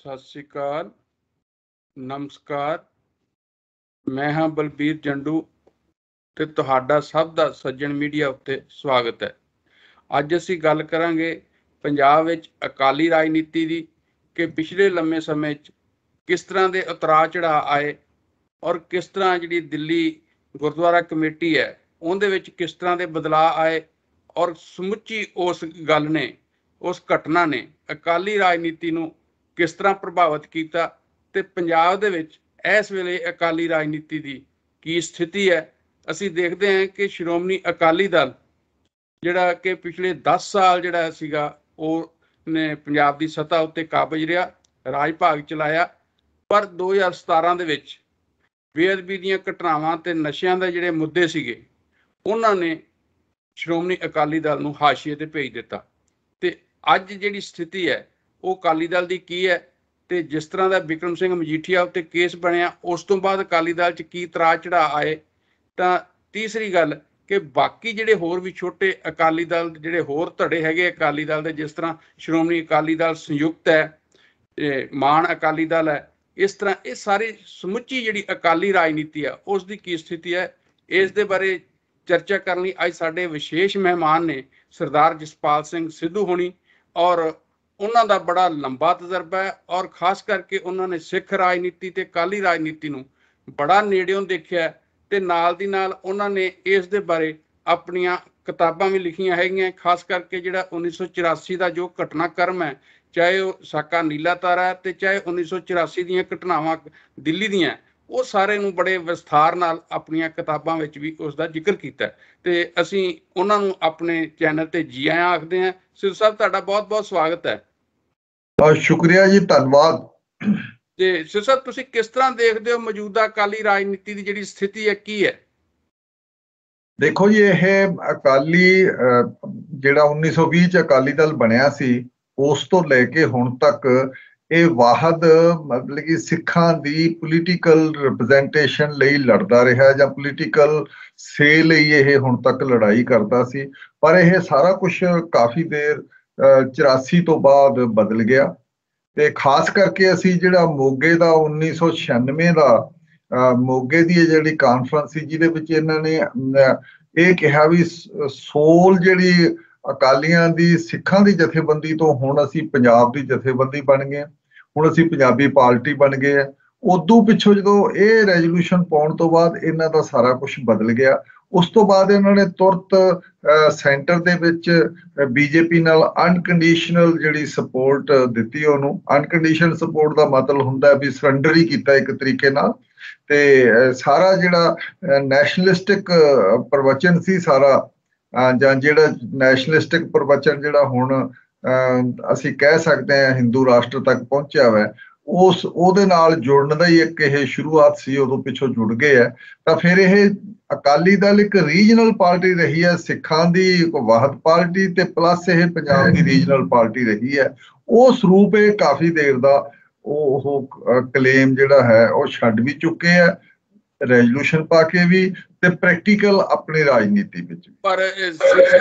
ਸਤਿ ਸ਼੍ਰੀ ਅਕਾਲ, ਨਮਸਕਾਰ। ਮੈਂ ਹਾਂ ਬਲਬੀਰ ਜੰਡੂ ਤੇ ਤੁਹਾਡਾ ਸਭ ਦਾ ਸੱਜਣ ਮੀਡੀਆ ਉੱਤੇ ਸਵਾਗਤ ਹੈ। ਅੱਜ ਅਸੀਂ ਗੱਲ ਕਰਾਂਗੇ ਪੰਜਾਬ ਵਿੱਚ ਅਕਾਲੀ ਰਾਜਨੀਤੀ ਦੀ ਕਿ ਪਿਛਲੇ ਲੰਮੇ ਸਮੇਂ 'ਚ ਕਿਸ ਤਰ੍ਹਾਂ ਦੇ ਉਤਰਾਅ ਚੜ੍ਹਾਅ ਆਏ ਔਰ ਕਿਸ ਤਰ੍ਹਾਂ ਜਿਹੜੀ ਦਿੱਲੀ ਗੁਰਦੁਆਰਾ ਕਮੇਟੀ ਹੈ ਉਹਦੇ ਵਿੱਚ ਕਿਸ ਤਰ੍ਹਾਂ ਦੇ ਬਦਲਾਅ ਆਏ ਔਰ ਸਮੁੱਚੀ ਉਸ ਗੱਲ ਨੇ, ਉਸ ਘਟਨਾ ਨੇ ਅਕਾਲੀ ਰਾਜਨੀਤੀ ਨੂੰ ਕਿਸ ਤਰ੍ਹਾਂ ਪ੍ਰਭਾਵਿਤ ਕੀਤਾ ਤੇ ਪੰਜਾਬ ਦੇ ਵਿੱਚ ਇਸ ਵੇਲੇ ਅਕਾਲੀ ਰਾਜਨੀਤੀ ਦੀ ਕੀ ਸਥਿਤੀ ਹੈ। ਅਸੀਂ ਦੇਖਦੇ ਹਾਂ ਕਿ ਸ਼੍ਰੋਮਣੀ ਅਕਾਲੀ ਦਲ ਜਿਹੜਾ ਕਿ ਪਿਛਲੇ 10 ਸਾਲ ਜਿਹੜਾ ਸੀਗਾ ਉਹ ਨੇ ਪੰਜਾਬ ਦੀ ਸੱਤਾ ਉੱਤੇ ਕਾਬਜ ਰਿਹਾ, ਰਾਜ ਭਾਗ ਚਲਾਇਆ, ਪਰ 2017 ਦੇ ਵਿੱਚ ਬੇਅਦਬੀ ਦੀਆਂ ਘਟਨਾਵਾਂ ਤੇ ਨਸ਼ਿਆਂ ਦੇ ਜਿਹੜੇ ਮੁੱਦੇ ਸੀਗੇ ਉਹਨਾਂ ਨੇ ਸ਼੍ਰੋਮਣੀ ਅਕਾਲੀ ਦਲ ਨੂੰ ਹਾਸ਼ੀਏ ਤੇ ਭੇਜ ਦਿੱਤਾ। ਤੇ ਅੱਜ ਜਿਹੜੀ ਸਥਿਤੀ ਹੈ ਉਹ ਅਕਾਲੀ ਦਲ ਦੀ ਕੀ ਹੈ ਤੇ ਜਿਸ ਤਰ੍ਹਾਂ ਦਾ ਬਿਕਰਮ ਸਿੰਘ ਮਜੀਠੀਆ ਉੱਤੇ ਕੇਸ ਬਣਿਆ ਉਸ ਤੋਂ ਬਾਅਦ ਅਕਾਲੀ ਦਲ 'ਚ ਕੀ ਉਤਰਾਅ ਚੜ੍ਹਾਅ ਆਏ। ਤਾਂ ਤੀਸਰੀ ਗੱਲ ਕਿ ਬਾਕੀ ਜਿਹੜੇ ਹੋਰ ਵੀ ਛੋਟੇ ਅਕਾਲੀ ਦਲ ਜਿਹੜੇ ਹੋਰ ਧੜੇ ਹੈਗੇ ਅਕਾਲੀ ਦਲ ਦੇ, ਜਿਸ ਤਰ੍ਹਾਂ ਸ਼੍ਰੋਮਣੀ ਅਕਾਲੀ ਦਲ ਸੰਯੁਕਤ ਹੈ, ਮਾਨ ਅਕਾਲੀ ਦਲ ਹੈ, ਇਸ ਤਰ੍ਹਾਂ ਇਹ ਸਾਰੀ ਸਮੁੱਚੀ ਜਿਹੜੀ ਅਕਾਲੀ ਰਾਜਨੀਤੀ ਆ ਉਸ ਦੀ ਕੀ ਸਥਿਤੀ ਹੈ, ਇਸ ਦੇ ਬਾਰੇ ਚਰਚਾ ਕਰਨ ਲਈ ਅੱਜ ਸਾਡੇ ਵਿਸ਼ੇਸ਼ ਮਹਿਮਾਨ ਨੇ ਸਰਦਾਰ ਜਸਪਾਲ ਸਿੰਘ ਸਿੱਧੂ ਹੋਣੀ। ਔਰ ਉਹਨਾਂ ਦਾ ਬੜਾ ਲੰਬਾ ਤਜਰਬਾ ਹੈ ਔਰ ਖਾਸ ਕਰਕੇ ਉਹਨਾਂ ਨੇ ਸਿੱਖ ਰਾਜਨੀਤੀ ਤੇ ਅਕਾਲੀ ਰਾਜਨੀਤੀ ਨੂੰ ਬੜਾ ਨੇੜਿਓਂ ਦੇਖਿਆ ਤੇ ਨਾਲ ਦੀ ਨਾਲ ਉਹਨਾਂ ਨੇ ਇਸ ਦੇ ਬਾਰੇ ਆਪਣੀਆਂ ਕਿਤਾਬਾਂ ਵੀ ਲਿਖੀਆਂ ਹੈਗੀਆਂ। ਖਾਸ ਕਰਕੇ ਜਿਹੜਾ 1984 ਦਾ ਜੋ ਘਟਨਾਕ੍ਰਮ ਹੈ, ਚਾਹੇ ਉਹ ਸਾਕਾ ਨੀਲਾ ਤਾਰਾ ਹੈ ਤੇ ਚਾਹੇ 1984 ਦੀਆਂ ਘਟਨਾਵਾਂ ਦਿੱਲੀ ਦੀਆਂ, ਉਹ ਸਾਰੇ ਨੂੰ ਬੜੇ ਵਿਸਥਾਰ ਨਾਲ ਆਪਣੀਆਂ ਕਿਤਾਬਾਂ ਵਿੱਚ ਵੀ ਉਸ ਦਾ ਜ਼ਿਕਰ ਕੀਤਾ ਤੇ ਅਸੀਂ ਉਹਨਾਂ ਨੂੰ ਆਪਣੇ ਚੈਨਲ ਤੇ ਜੀ ਆਇਆਂ ਆਖਦੇ ਹਾਂ। ਸਿੱਧੂ ਸਾਹਿਬ, ਤੁਹਾਡਾ ਬਹੁਤ ਬਹੁਤ ਸਵਾਗਤ ਹੈ। ਸ਼ੁਕਰੀਆ ਜੀ, ਧੰਨਵਾਦ। ਤੇ ਸਿੱਧੂ ਸਾਹਿਬ, ਤੁਸੀਂ ਕਿਸ ਤਰ੍ਹਾਂ ਦੇਖਦੇ ਹੋ ਮੌਜੂਦਾ ਅਕਾਲੀ ਰਾਜਨੀਤੀ ਦੀ ਜਿਹੜੀ ਸਥਿਤੀ ਹੈ ਕੀ ਹੈ? ਦੇਖੋ ਜੀ, ਇਹ ਅਕਾਲੀ ਜਿਹੜਾ 1920 ਚ ਅਕਾਲੀ ਦਲ ਬਣਿਆ ਸੀ ਉਸ ਤੋਂ ਲੈ ਕੇ ਹੁਣ ਤੱਕ ਇਹ ਵਾਹਦ ਮਤਲਬ ਕਿ ਸਿੱਖਾਂ ਦੀ ਪੋਲੀਟੀਕਲ ਰਿਪਰੈਜ਼ੈਂਟੇਸ਼ਨ ਲਈ ਲੜਦਾ ਰਿਹਾ ਜਾਂ ਪੋਲੀਟੀਕਲ ਸੇ ਲਈ ਇਹ ਹੁਣ ਤੱਕ ਲੜਾਈ ਕਰਦਾ ਸੀ। ਪਰ ਇਹ ਸਾਰਾ ਕੁਝ ਕਾਫੀ ਦੇਰ 84 ਤੋਂ ਬਾਅਦ ਬਦਲ ਗਿਆ ਤੇ ਖਾਸ ਕਰਕੇ ਅਸੀਂ ਜਿਹੜਾ ਮੋਗੇ ਦਾ 1996 ਦਾ ਮੋਗੇ ਦੀ ਜਿਹੜੀ ਕਾਨਫਰੰਸ ਸੀ ਜਿਹਦੇ ਵਿੱਚ ਇਹਨਾਂ ਨੇ ਇਹ ਕਿਹਾ ਵੀ ਸੋਲ ਜਿਹੜੀ ਅਕਾਲੀਆਂ ਦੀ ਸਿੱਖਾਂ ਦੀ ਜਥੇਬੰਦੀ ਤੋਂ ਹੁਣ ਅਸੀਂ ਪੰਜਾਬ ਦੀ ਜਥੇਬੰਦੀ ਬਣ ਗਏ, ਹੁਣ ਅਸੀਂ ਪੰਜਾਬੀ ਪਾਰਟੀ ਬਣ ਗਏ ਆ। ਉਦੋਂ ਪਿੱਛੋਂ ਜਦੋਂ ਇਹ ਰੈਜ਼ੋਲੂਸ਼ਨ ਪਾਉਣ ਤੋਂ ਬਾਅਦ ਇਹਨਾਂ ਦਾ ਸਾਰਾ ਕੁਝ ਬਦਲ ਗਿਆ। ਉਸ ਤੋਂ ਬਾਅਦ ਇਹਨਾਂ ਨੇ ਤੁਰਤ ਸੈਂਟਰ ਦੇ ਵਿੱਚ ਬੀਜੇਪੀ ਨਾਲ ਅਨਕੰਡੀਸ਼ਨਲ ਜਿਹੜੀ ਸਪੋਰਟ ਦਿੱਤੀ। ਉਹਨੂੰ ਅਨਕੰਡੀਸ਼ਨਲ ਸਪੋਰਟ ਦਾ ਮਤਲਬ ਹੁੰਦਾ ਵੀ ਸਰੈਂਡਰ ਹੀ ਕੀਤਾ ਇੱਕ ਤਰੀਕੇ ਨਾਲ। ਤੇ ਸਾਰਾ ਜਿਹੜਾ ਨੈਸ਼ਨਲਿਸਟਿਕ ਪ੍ਰਵਚਨ ਸੀ ਸਾਰਾ ਜਾਂ ਜਿਹੜਾ ਨੈਸ਼ਨਲਿਸਟਿਕ ਪ੍ਰਵਚਨ ਜਿਹੜਾ ਹੁਣ ਅਸੀਂ ਕਹਿ ਸਕਦੇ ਹਾਂ ਹਿੰਦੂ ਰਾਸ਼ਟਰ ਤੱਕ ਪਹੁੰਚਿਆ ਵਾ, ਉਹਦੇ ਨਾਲ ਜੁੜਨ ਦਾ ਹੀ ਇੱਕ ਇਹ ਸ਼ੁਰੂਆਤ ਸੀ। ਉਦੋਂ ਪਿੱਛੋਂ ਜੁੜ ਗਏ ਹੈ ਤਾਂ ਫਿਰ ਇਹ ਅਕਾਲੀ ਦਲ ਇੱਕ ਰੀਜਨਲ ਪਾਰਟੀ ਰਹੀ ਹੈ, ਸਿੱਖਾਂ ਦੀ ਇੱਕ ਵਾਹਦ ਪਾਰਟੀ ਤੇ ਪਲੱਸ ਇਹ ਪੰਜਾਬ ਦੀ ਰੀਜਨਲ ਪਾਰਟੀ ਰਹੀ ਹੈ। ਉਹ ਸਰੂਪ ਇਹ ਕਾਫੀ ਦੇਰ ਦਾ ਉਹ ਕਲੇਮ ਜਿਹੜਾ ਹੈ ਉਹ ਛੱਡ ਵੀ ਚੁੱਕੇ ਹੈ, ਰੈਜ਼ੋਲੂਸ਼ਨ ਪਾ ਕੇ ਵੀ ਤੇ ਪ੍ਰੈਕਟੀਕਲ ਆਪਣੀ ਰਾਜਨੀਤੀ ਵਿੱਚ। ਪਰ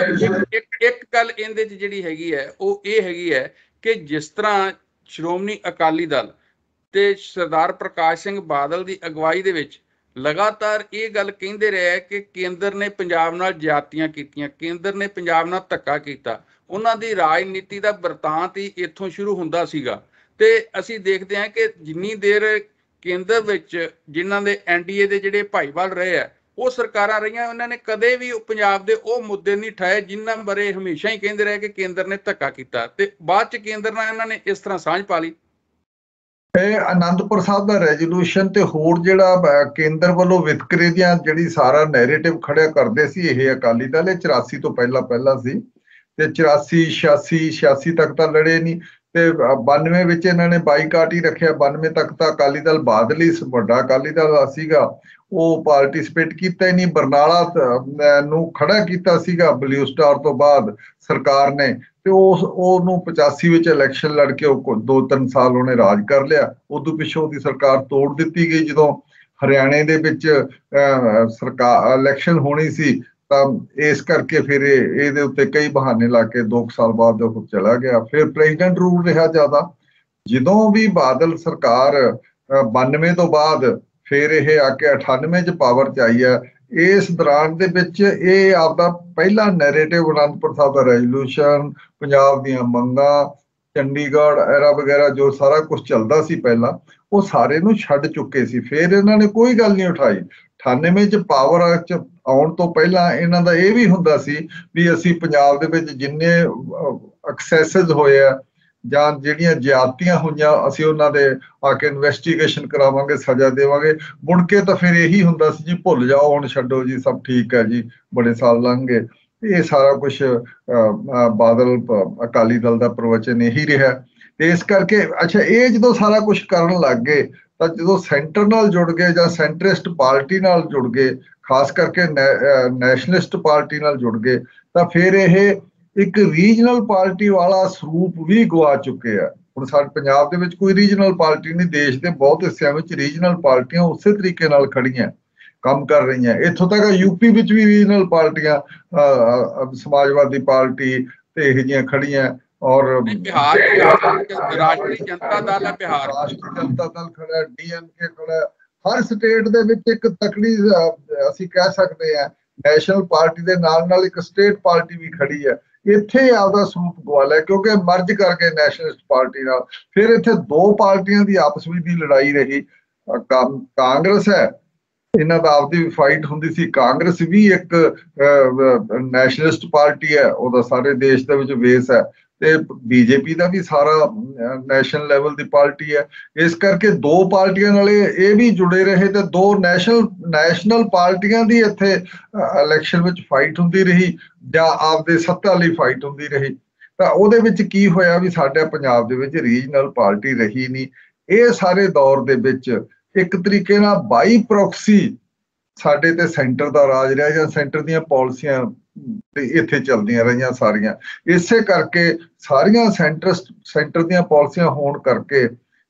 ਇੱਕ ਗੱਲ ਇਹਦੇ 'ਚ ਜਿਹੜੀ ਹੈਗੀ ਹੈ ਉਹ ਇਹ ਹੈਗੀ ਹੈ ਕਿ ਜਿਸ ਤਰ੍ਹਾਂ ਸ਼੍ਰੋਮਣੀ ਅਕਾਲੀ ਦਲ ਤੇ ਸਰਦਾਰ ਪ੍ਰਕਾਸ਼ ਸਿੰਘ ਬਾਦਲ ਦੀ ਅਗਵਾਈ ਦੇ ਵਿੱਚ ਲਗਾਤਾਰ ਇਹ ਗੱਲ ਕਹਿੰਦੇ ਰਹੇ ਕਿ ਕੇਂਦਰ ਨੇ ਪੰਜਾਬ ਨਾਲ ਜ਼ਿਆਦਤੀਆਂ ਕੀਤੀਆਂ, ਕੇਂਦਰ ਨੇ ਪੰਜਾਬ ਨਾਲ ਧੱਕਾ ਕੀਤਾ। ਉਹਨਾਂ ਦੀ ਰਾਜਨੀਤੀ ਦਾ ਬਿਰਤਾਂਤ ਹੀ ਇੱਥੋਂ ਸ਼ੁਰੂ ਹੁੰਦਾ ਸੀਗਾ ਤੇ ਅਸੀਂ ਦੇਖਦੇ ਹਾਂ ਕਿ ਜਿੰਨੀ ਦੇਰ ਕੇਂਦਰ ਵਿੱਚ ਜਿਨ੍ਹਾਂ ਦੇ ਐਨਡੀਏ ਦੇ ਜਿਹੜੇ ਭਾਈਵਾਲ ਰਹੇ ਆ ਉਹ ਸਰਕਾਰਾਂ ਰਹੀਆਂ, ਉਹਨਾਂ ਨੇ ਕਦੇ ਵੀ ਪੰਜਾਬ ਦੇ ਉਹ ਮੁੱਦੇ ਨਹੀਂ ਉਠਾਏ ਜਿਨ੍ਹਾਂ ਬਾਰੇ ਹਮੇਸ਼ਾ ਹੀ ਕਹਿੰਦੇ ਰਹੇ ਕਿ ਕੇਂਦਰ ਨੇ ਧੱਕਾ ਕੀਤਾ ਤੇ ਬਾਅਦ ਚ ਕੇਂਦਰ ਨਾਲ ਇਹਨਾਂ ਨੇ ਇਸ ਤਰ੍ਹਾਂ ਸਾਂਝ ਪਾ ਲਈ। ਇਹ ਅਨੰਦਪੁਰ ਸਾਹਿਬ ਦਾ ਰੈਜ਼ੋਲੂਸ਼ਨ ਤੇ ਹੋਰ ਜਿਹੜਾ ਕੇਂਦਰ ਵੱਲੋਂ ਵਿਤਕਰੇ ਦੀਆਂ ਜਿਹੜੀ ਸਾਰਾ ਨੈਰੇਟਿਵ ਖੜਿਆ ਕਰਦੇ ਸੀ ਇਹ ਅਕਾਲੀ ਦਲ, ਇਹ 84 ਤੋਂ ਪਹਿਲਾਂ ਸੀ ਤੇ 84 86 ਤੱਕ ਤਾਂ ਲੜੇ ਨਹੀਂ ਤੇ 92 ਵਿੱਚ ਇਹਨਾਂ ਨੇ ਬਾਈਕਾਟ ਹੀ ਰੱਖਿਆ। 92 ਤੱਕ ਤਾਂ ਅਕਾਲੀ ਦਲ ਬਾਦਲ ਹੀ ਵੱਡਾ ਅਕਾਲੀ ਦਲ ਸੀਗਾ, ਉਹ ਪਾਰਟੀਸਪੇਟ ਕੀਤਾ ਹੀ ਨਹੀਂ। ਬਰਨਾਲਾ ਨੂੰ ਖੜਾ ਕੀਤਾ ਸੀਗਾ ਬਲੂ ਸਟਾਰ ਤੋਂ ਬਾਅਦ ਸਰਕਾਰ ਨੇ ਤੇ ਉਹਨੂੰ 85 ਵਿੱਚ ਇਲੈਕਸ਼ਨ ਲੜ ਕੇ ਉਹ 2-3 ਸਾਲ ਉਹਨੇ ਰਾਜ ਕਰ ਲਿਆ। ਉਦੋਂ ਪਿੱਛੋਂ ਉਹਦੀ ਸਰਕਾਰ ਤੋੜ ਦਿੱਤੀ ਗਈ। ਜਦੋਂ ਹਰਿਆਣੇ ਦੇ ਵਿੱਚ ਸਰਕਾਰ ਇਲੈਕਸ਼ਨ ਹੋਣੀ ਸੀ ਤਾਂ ਇਸ ਕਰਕੇ ਫਿਰ ਇਹਦੇ ਉੱਤੇ ਕਈ ਬਹਾਨੇ ਲਾ ਕੇ 2 ਸਾਲ ਬਾਅਦ ਉਹ ਚਲਾ ਗਿਆ। ਫਿਰ ਪ੍ਰੈਜ਼ੀਡੈਂਟ ਰੂਲ ਰਿਹਾ ਜ਼ਿਆਦਾ ਜਦੋਂ ਵੀ ਬਾਦਲ ਸਰਕਾਰ 92 ਤੋਂ ਬਾਅਦ ਫਿਰ ਇਹ ਆ ਕੇ 98 ਚ ਪਾਵਰ ਚ ਆਈ ਹੈ, ਇਸ ਦੌਰਾਨ ਦੇ ਵਿੱਚ ਇਹ ਆਪਦਾ ਪਹਿਲਾ ਨੈਰੇਟਿਵ ਅਨੰਦਪੁਰ ਸਾਹਿਬ ਦਾ ਰੈਜ਼ੋਲੂਸ਼ਨ, ਪੰਜਾਬ ਦੀਆਂ ਮੰਗਾਂ, ਚੰਡੀਗੜ੍ਹ ਐਰਾ ਵਗੈਰਾ ਜੋ ਸਾਰਾ ਕੁਝ ਚੱਲਦਾ ਸੀ ਪਹਿਲਾਂ, ਉਹ ਸਾਰੇ ਨੂੰ ਛੱਡ ਚੁੱਕੇ ਸੀ। ਫਿਰ ਇਹਨਾਂ ਨੇ ਕੋਈ ਗੱਲ ਨਹੀਂ ਉਠਾਈ। 98 ਚ ਪਾਵਰ ਚ ਆਉਣ ਤੋਂ ਪਹਿਲਾਂ ਇਹਨਾਂ ਦਾ ਇਹ ਵੀ ਹੁੰਦਾ ਸੀ ਵੀ ਅਸੀਂ ਪੰਜਾਬ ਦੇ ਵਿੱਚ ਜਿੰਨੇ ਐਕਸੈਸਿਸ ਹੋਏ ਆ ਜਾਂ ਜਿਹੜੀਆਂ ਜ਼ਿਆਦਤੀਆਂ ਹੋਈਆਂ ਅਸੀਂ ਉਹਨਾਂ ਦੇ ਆ ਕੇ ਇਨਵੈਸਟੀਗੇਸ਼ਨ ਕਰਾਵਾਂਗੇ, ਸਜ਼ਾ ਦੇਵਾਂਗੇ। ਮੁੜ ਕੇ ਤਾਂ ਫਿਰ ਇਹੀ ਹੁੰਦਾ ਸੀ ਜੀ ਭੁੱਲ ਜਾਓ, ਹੁਣ ਛੱਡੋ ਜੀ, ਸਭ ਠੀਕ ਹੈ ਜੀ, ਬੜੇ ਸਾਲ ਲੰਘ ਗਏ। ਇਹ ਸਾਰਾ ਕੁਝ ਬਾਦਲ ਅਕਾਲੀ ਦਲ ਦਾ ਪ੍ਰਵਚਨ ਇਹੀ ਰਿਹਾ। ਤੇ ਇਸ ਕਰਕੇ ਅੱਛਾ, ਇਹ ਜਦੋਂ ਸਾਰਾ ਕੁਝ ਕਰਨ ਲੱਗ ਗਏ ਤਾਂ ਜਦੋਂ ਸੈਂਟਰ ਨਾਲ ਜੁੜ ਗਏ ਜਾਂ ਸੈਂਟਰਿਸਟ ਪਾਰਟੀ ਨਾਲ ਜੁੜ ਗਏ, ਖਾਸ ਕਰਕੇ ਨੈਸ਼ਨਲਿਸਟ ਪਾਰਟੀ ਨਾਲ ਜੁੜ ਗਏ, ਤਾਂ ਫਿਰ ਇਹ ਇੱਕ ਰੀਜਨਲ ਪਾਰਟੀ ਵਾਲਾ ਸਰੂਪ ਵੀ ਗਵਾ ਚੁੱਕੇ ਆ। ਹੁਣ ਸਾਡੇ ਪੰਜਾਬ ਦੇ ਵਿੱਚ ਕੋਈ ਰੀਜਨਲ ਪਾਰਟੀ ਨਹੀਂ, ਦੇਸ਼ ਦੇ ਬਹੁਤ ਹਿੱਸਿਆਂ ਵਿੱਚ ਰੀਜਨਲ ਪਾਰਟੀਆਂ ਉਸੇ ਤਰੀਕੇ ਨਾਲ ਖੜੀਆਂ ਕੰਮ ਕਰ ਰਹੀਆਂ। ਇੱਥੋਂ ਤੱਕ ਯੂਪੀ ਵਿੱਚ ਵੀ ਰੀਜਨਲ ਪਾਰਟੀਆਂ, ਸਮਾਜਵਾਦੀ ਪਾਰਟੀ ਤੇ ਇਹੋ ਜਿਹੀਆਂ ਖੜੀਆਂ। ਔਰ ਬਿਹਾਰ ਰਾਸ਼ਟਰੀ ਜਨਤਾ ਦਲ ਹੈ, ਬਿਹਾਰ ਰਾਸ਼ਟਰੀ ਜਨਤਾ ਦਲ ਖੜਾ, DMK ਖੜਾ। ਹਰ ਸਟੇਟ ਦੇ ਵਿੱਚ ਇੱਕ ਤਕੜੀ ਅਸੀਂ ਕਹਿ ਸਕਦੇ ਹਾਂ ਨੈਸ਼ਨਲ ਪਾਰਟੀ ਦੇ ਨਾਲ ਨਾਲ ਇੱਕ ਸਟੇਟ ਪਾਰਟੀ ਵੀ ਖੜੀ ਹੈ। ਇੱਥੇ ਆਪਦਾ ਸਰੂਪ ਗਵਾ ਲਿਆ ਕਿਉਂਕਿ ਮਰਜ ਕਰਕੇ ਨੈਸ਼ਨਲਿਸਟ ਪਾਰਟੀ ਨਾਲ। ਫਿਰ ਇੱਥੇ ਦੋ ਪਾਰਟੀਆਂ ਦੀ ਆਪਸ ਵਿੱਚ ਦੀ ਲੜਾਈ ਰਹੀ। ਕਾਂਗਰਸ ਹੈ, ਇਹਨਾਂ ਦਾ ਆਪਦੀ ਫਾਈਟ ਹੁੰਦੀ ਸੀ। ਕਾਂਗਰਸ ਵੀ ਇੱਕ ਨੈਸ਼ਨਲਿਸਟ ਪਾਰਟੀ ਹੈ, ਉਹਦਾ ਸਾਰੇ ਦੇਸ਼ ਦੇ ਵਿੱਚ ਬੇਸ ਹੈ। ਤੇ BJP ਦਾ ਵੀ ਸਾਰਾ ਨੈਸ਼ਨਲ ਲੈਵਲ ਦੀ ਪਾਰਟੀ ਹੈ। ਇਸ ਕਰਕੇ ਦੋ ਪਾਰਟੀਆਂ ਨਾਲ ਇਹ ਵੀ ਜੁੜੇ ਰਹੇ ਤੇ ਦੋ ਨੈਸ਼ਨਲ ਪਾਰਟੀਆਂ ਦੀ ਇੱਥੇ ਇਲੈਕਸ਼ਨ ਵਿੱਚ ਫਾਈਟ ਹੁੰਦੀ ਰਹੀ ਜਾਂ ਆਪਦੇ ਸੱਤਾ ਲਈ ਫਾਈਟ ਹੁੰਦੀ ਰਹੀ। ਤਾਂ ਉਹਦੇ ਵਿੱਚ ਕੀ ਹੋਇਆ ਵੀ ਸਾਡੇ ਪੰਜਾਬ ਦੇ ਵਿੱਚ ਰੀਜਨਲ ਪਾਰਟੀ ਰਹੀ ਨਹੀਂ। ਇਹ ਸਾਰੇ ਦੌਰ ਦੇ ਵਿੱਚ ਇੱਕ ਤਰੀਕੇ ਨਾਲ ਬਾਈ ਪ੍ਰੋਕਸੀ ਸਾਡੇ ਤੇ ਸੈਂਟਰ ਦਾ ਰਾਜ ਰਿਹਾ ਜਾਂ ਸੈਂਟਰ ਦੀਆਂ ਪਾਲਿਸੀਆਂ ਤੇ ਇੱਥੇ ਚੱਲਦੀਆਂ ਰਹੀਆਂ ਸਾਰੀਆਂ। ਇਸੇ ਕਰਕੇ ਸਾਰੀਆਂ ਸੈਂਟਰ ਦੀਆਂ ਪਾਲਿਸੀਆਂ ਹੋਣ ਕਰਕੇ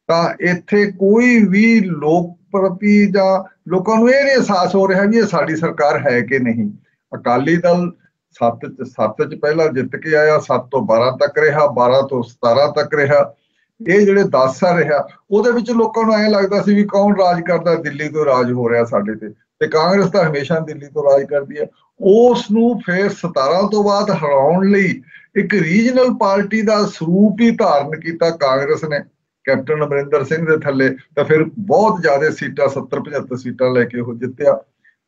ਤਾਂ ਇੱਥੇ ਕੋਈ ਵੀ ਲੋਕ ਪ੍ਰਤੀ ਜਾਂ ਲੋਕਾਂ ਨੂੰ ਇਹ ਨਹੀਂ ਅਹਿਸਾਸ ਹੋ ਰਿਹਾ ਵੀ ਇਹ ਸਾਡੀ ਸਰਕਾਰ ਹੈ ਕਿ ਨਹੀਂ। ਅਕਾਲੀ ਦਲ 7 ਚ ਪਹਿਲਾਂ ਜਿੱਤ ਕੇ ਆਇਆ, 7 ਤੋਂ 12 ਤੱਕ ਰਿਹਾ, 12 ਤੋਂ 17 ਤੱਕ ਰਿਹਾ। ਇਹ ਜਿਹੜੇ 10 ਸਾਲ ਰਿਹਾ ਉਹਦੇ ਵਿੱਚ ਲੋਕਾਂ ਨੂੰ ਐਂ ਲੱਗਦਾ ਸੀ ਵੀ ਕੌਣ ਰਾਜ ਕਰਦਾ, ਦਿੱਲੀ ਤੋਂ ਰਾਜ ਹੋ ਰਿਹਾ ਸਾਡੇ ਤੇ ਕਾਂਗਰਸ ਤਾਂ ਹਮੇਸ਼ਾ ਦਿੱਲੀ ਤੋਂ ਰਾਜ ਕਰਦੀ ਹੈ। ਉਸ ਨੂੰ ਫਿਰ 17 ਤੋਂ ਬਾਅਦ ਹਰਾਉਣ ਲਈ ਇੱਕ ਰੀਜਨਲ ਪਾਰਟੀ ਦਾ ਸਰੂਪ ਹੀ ਧਾਰਨ ਕੀਤਾ ਕਾਂਗਰਸ ਨੇ ਕੈਪਟਨ ਅਮਰਿੰਦਰ ਸਿੰਘ ਦੇ ਥੱਲੇ। ਤਾਂ ਫਿਰ ਬਹੁਤ ਜ਼ਿਆਦਾ ਸੀਟਾਂ 70-75 ਸੀਟਾਂ ਲੈ ਕੇ ਉਹ ਜਿੱਤਿਆ।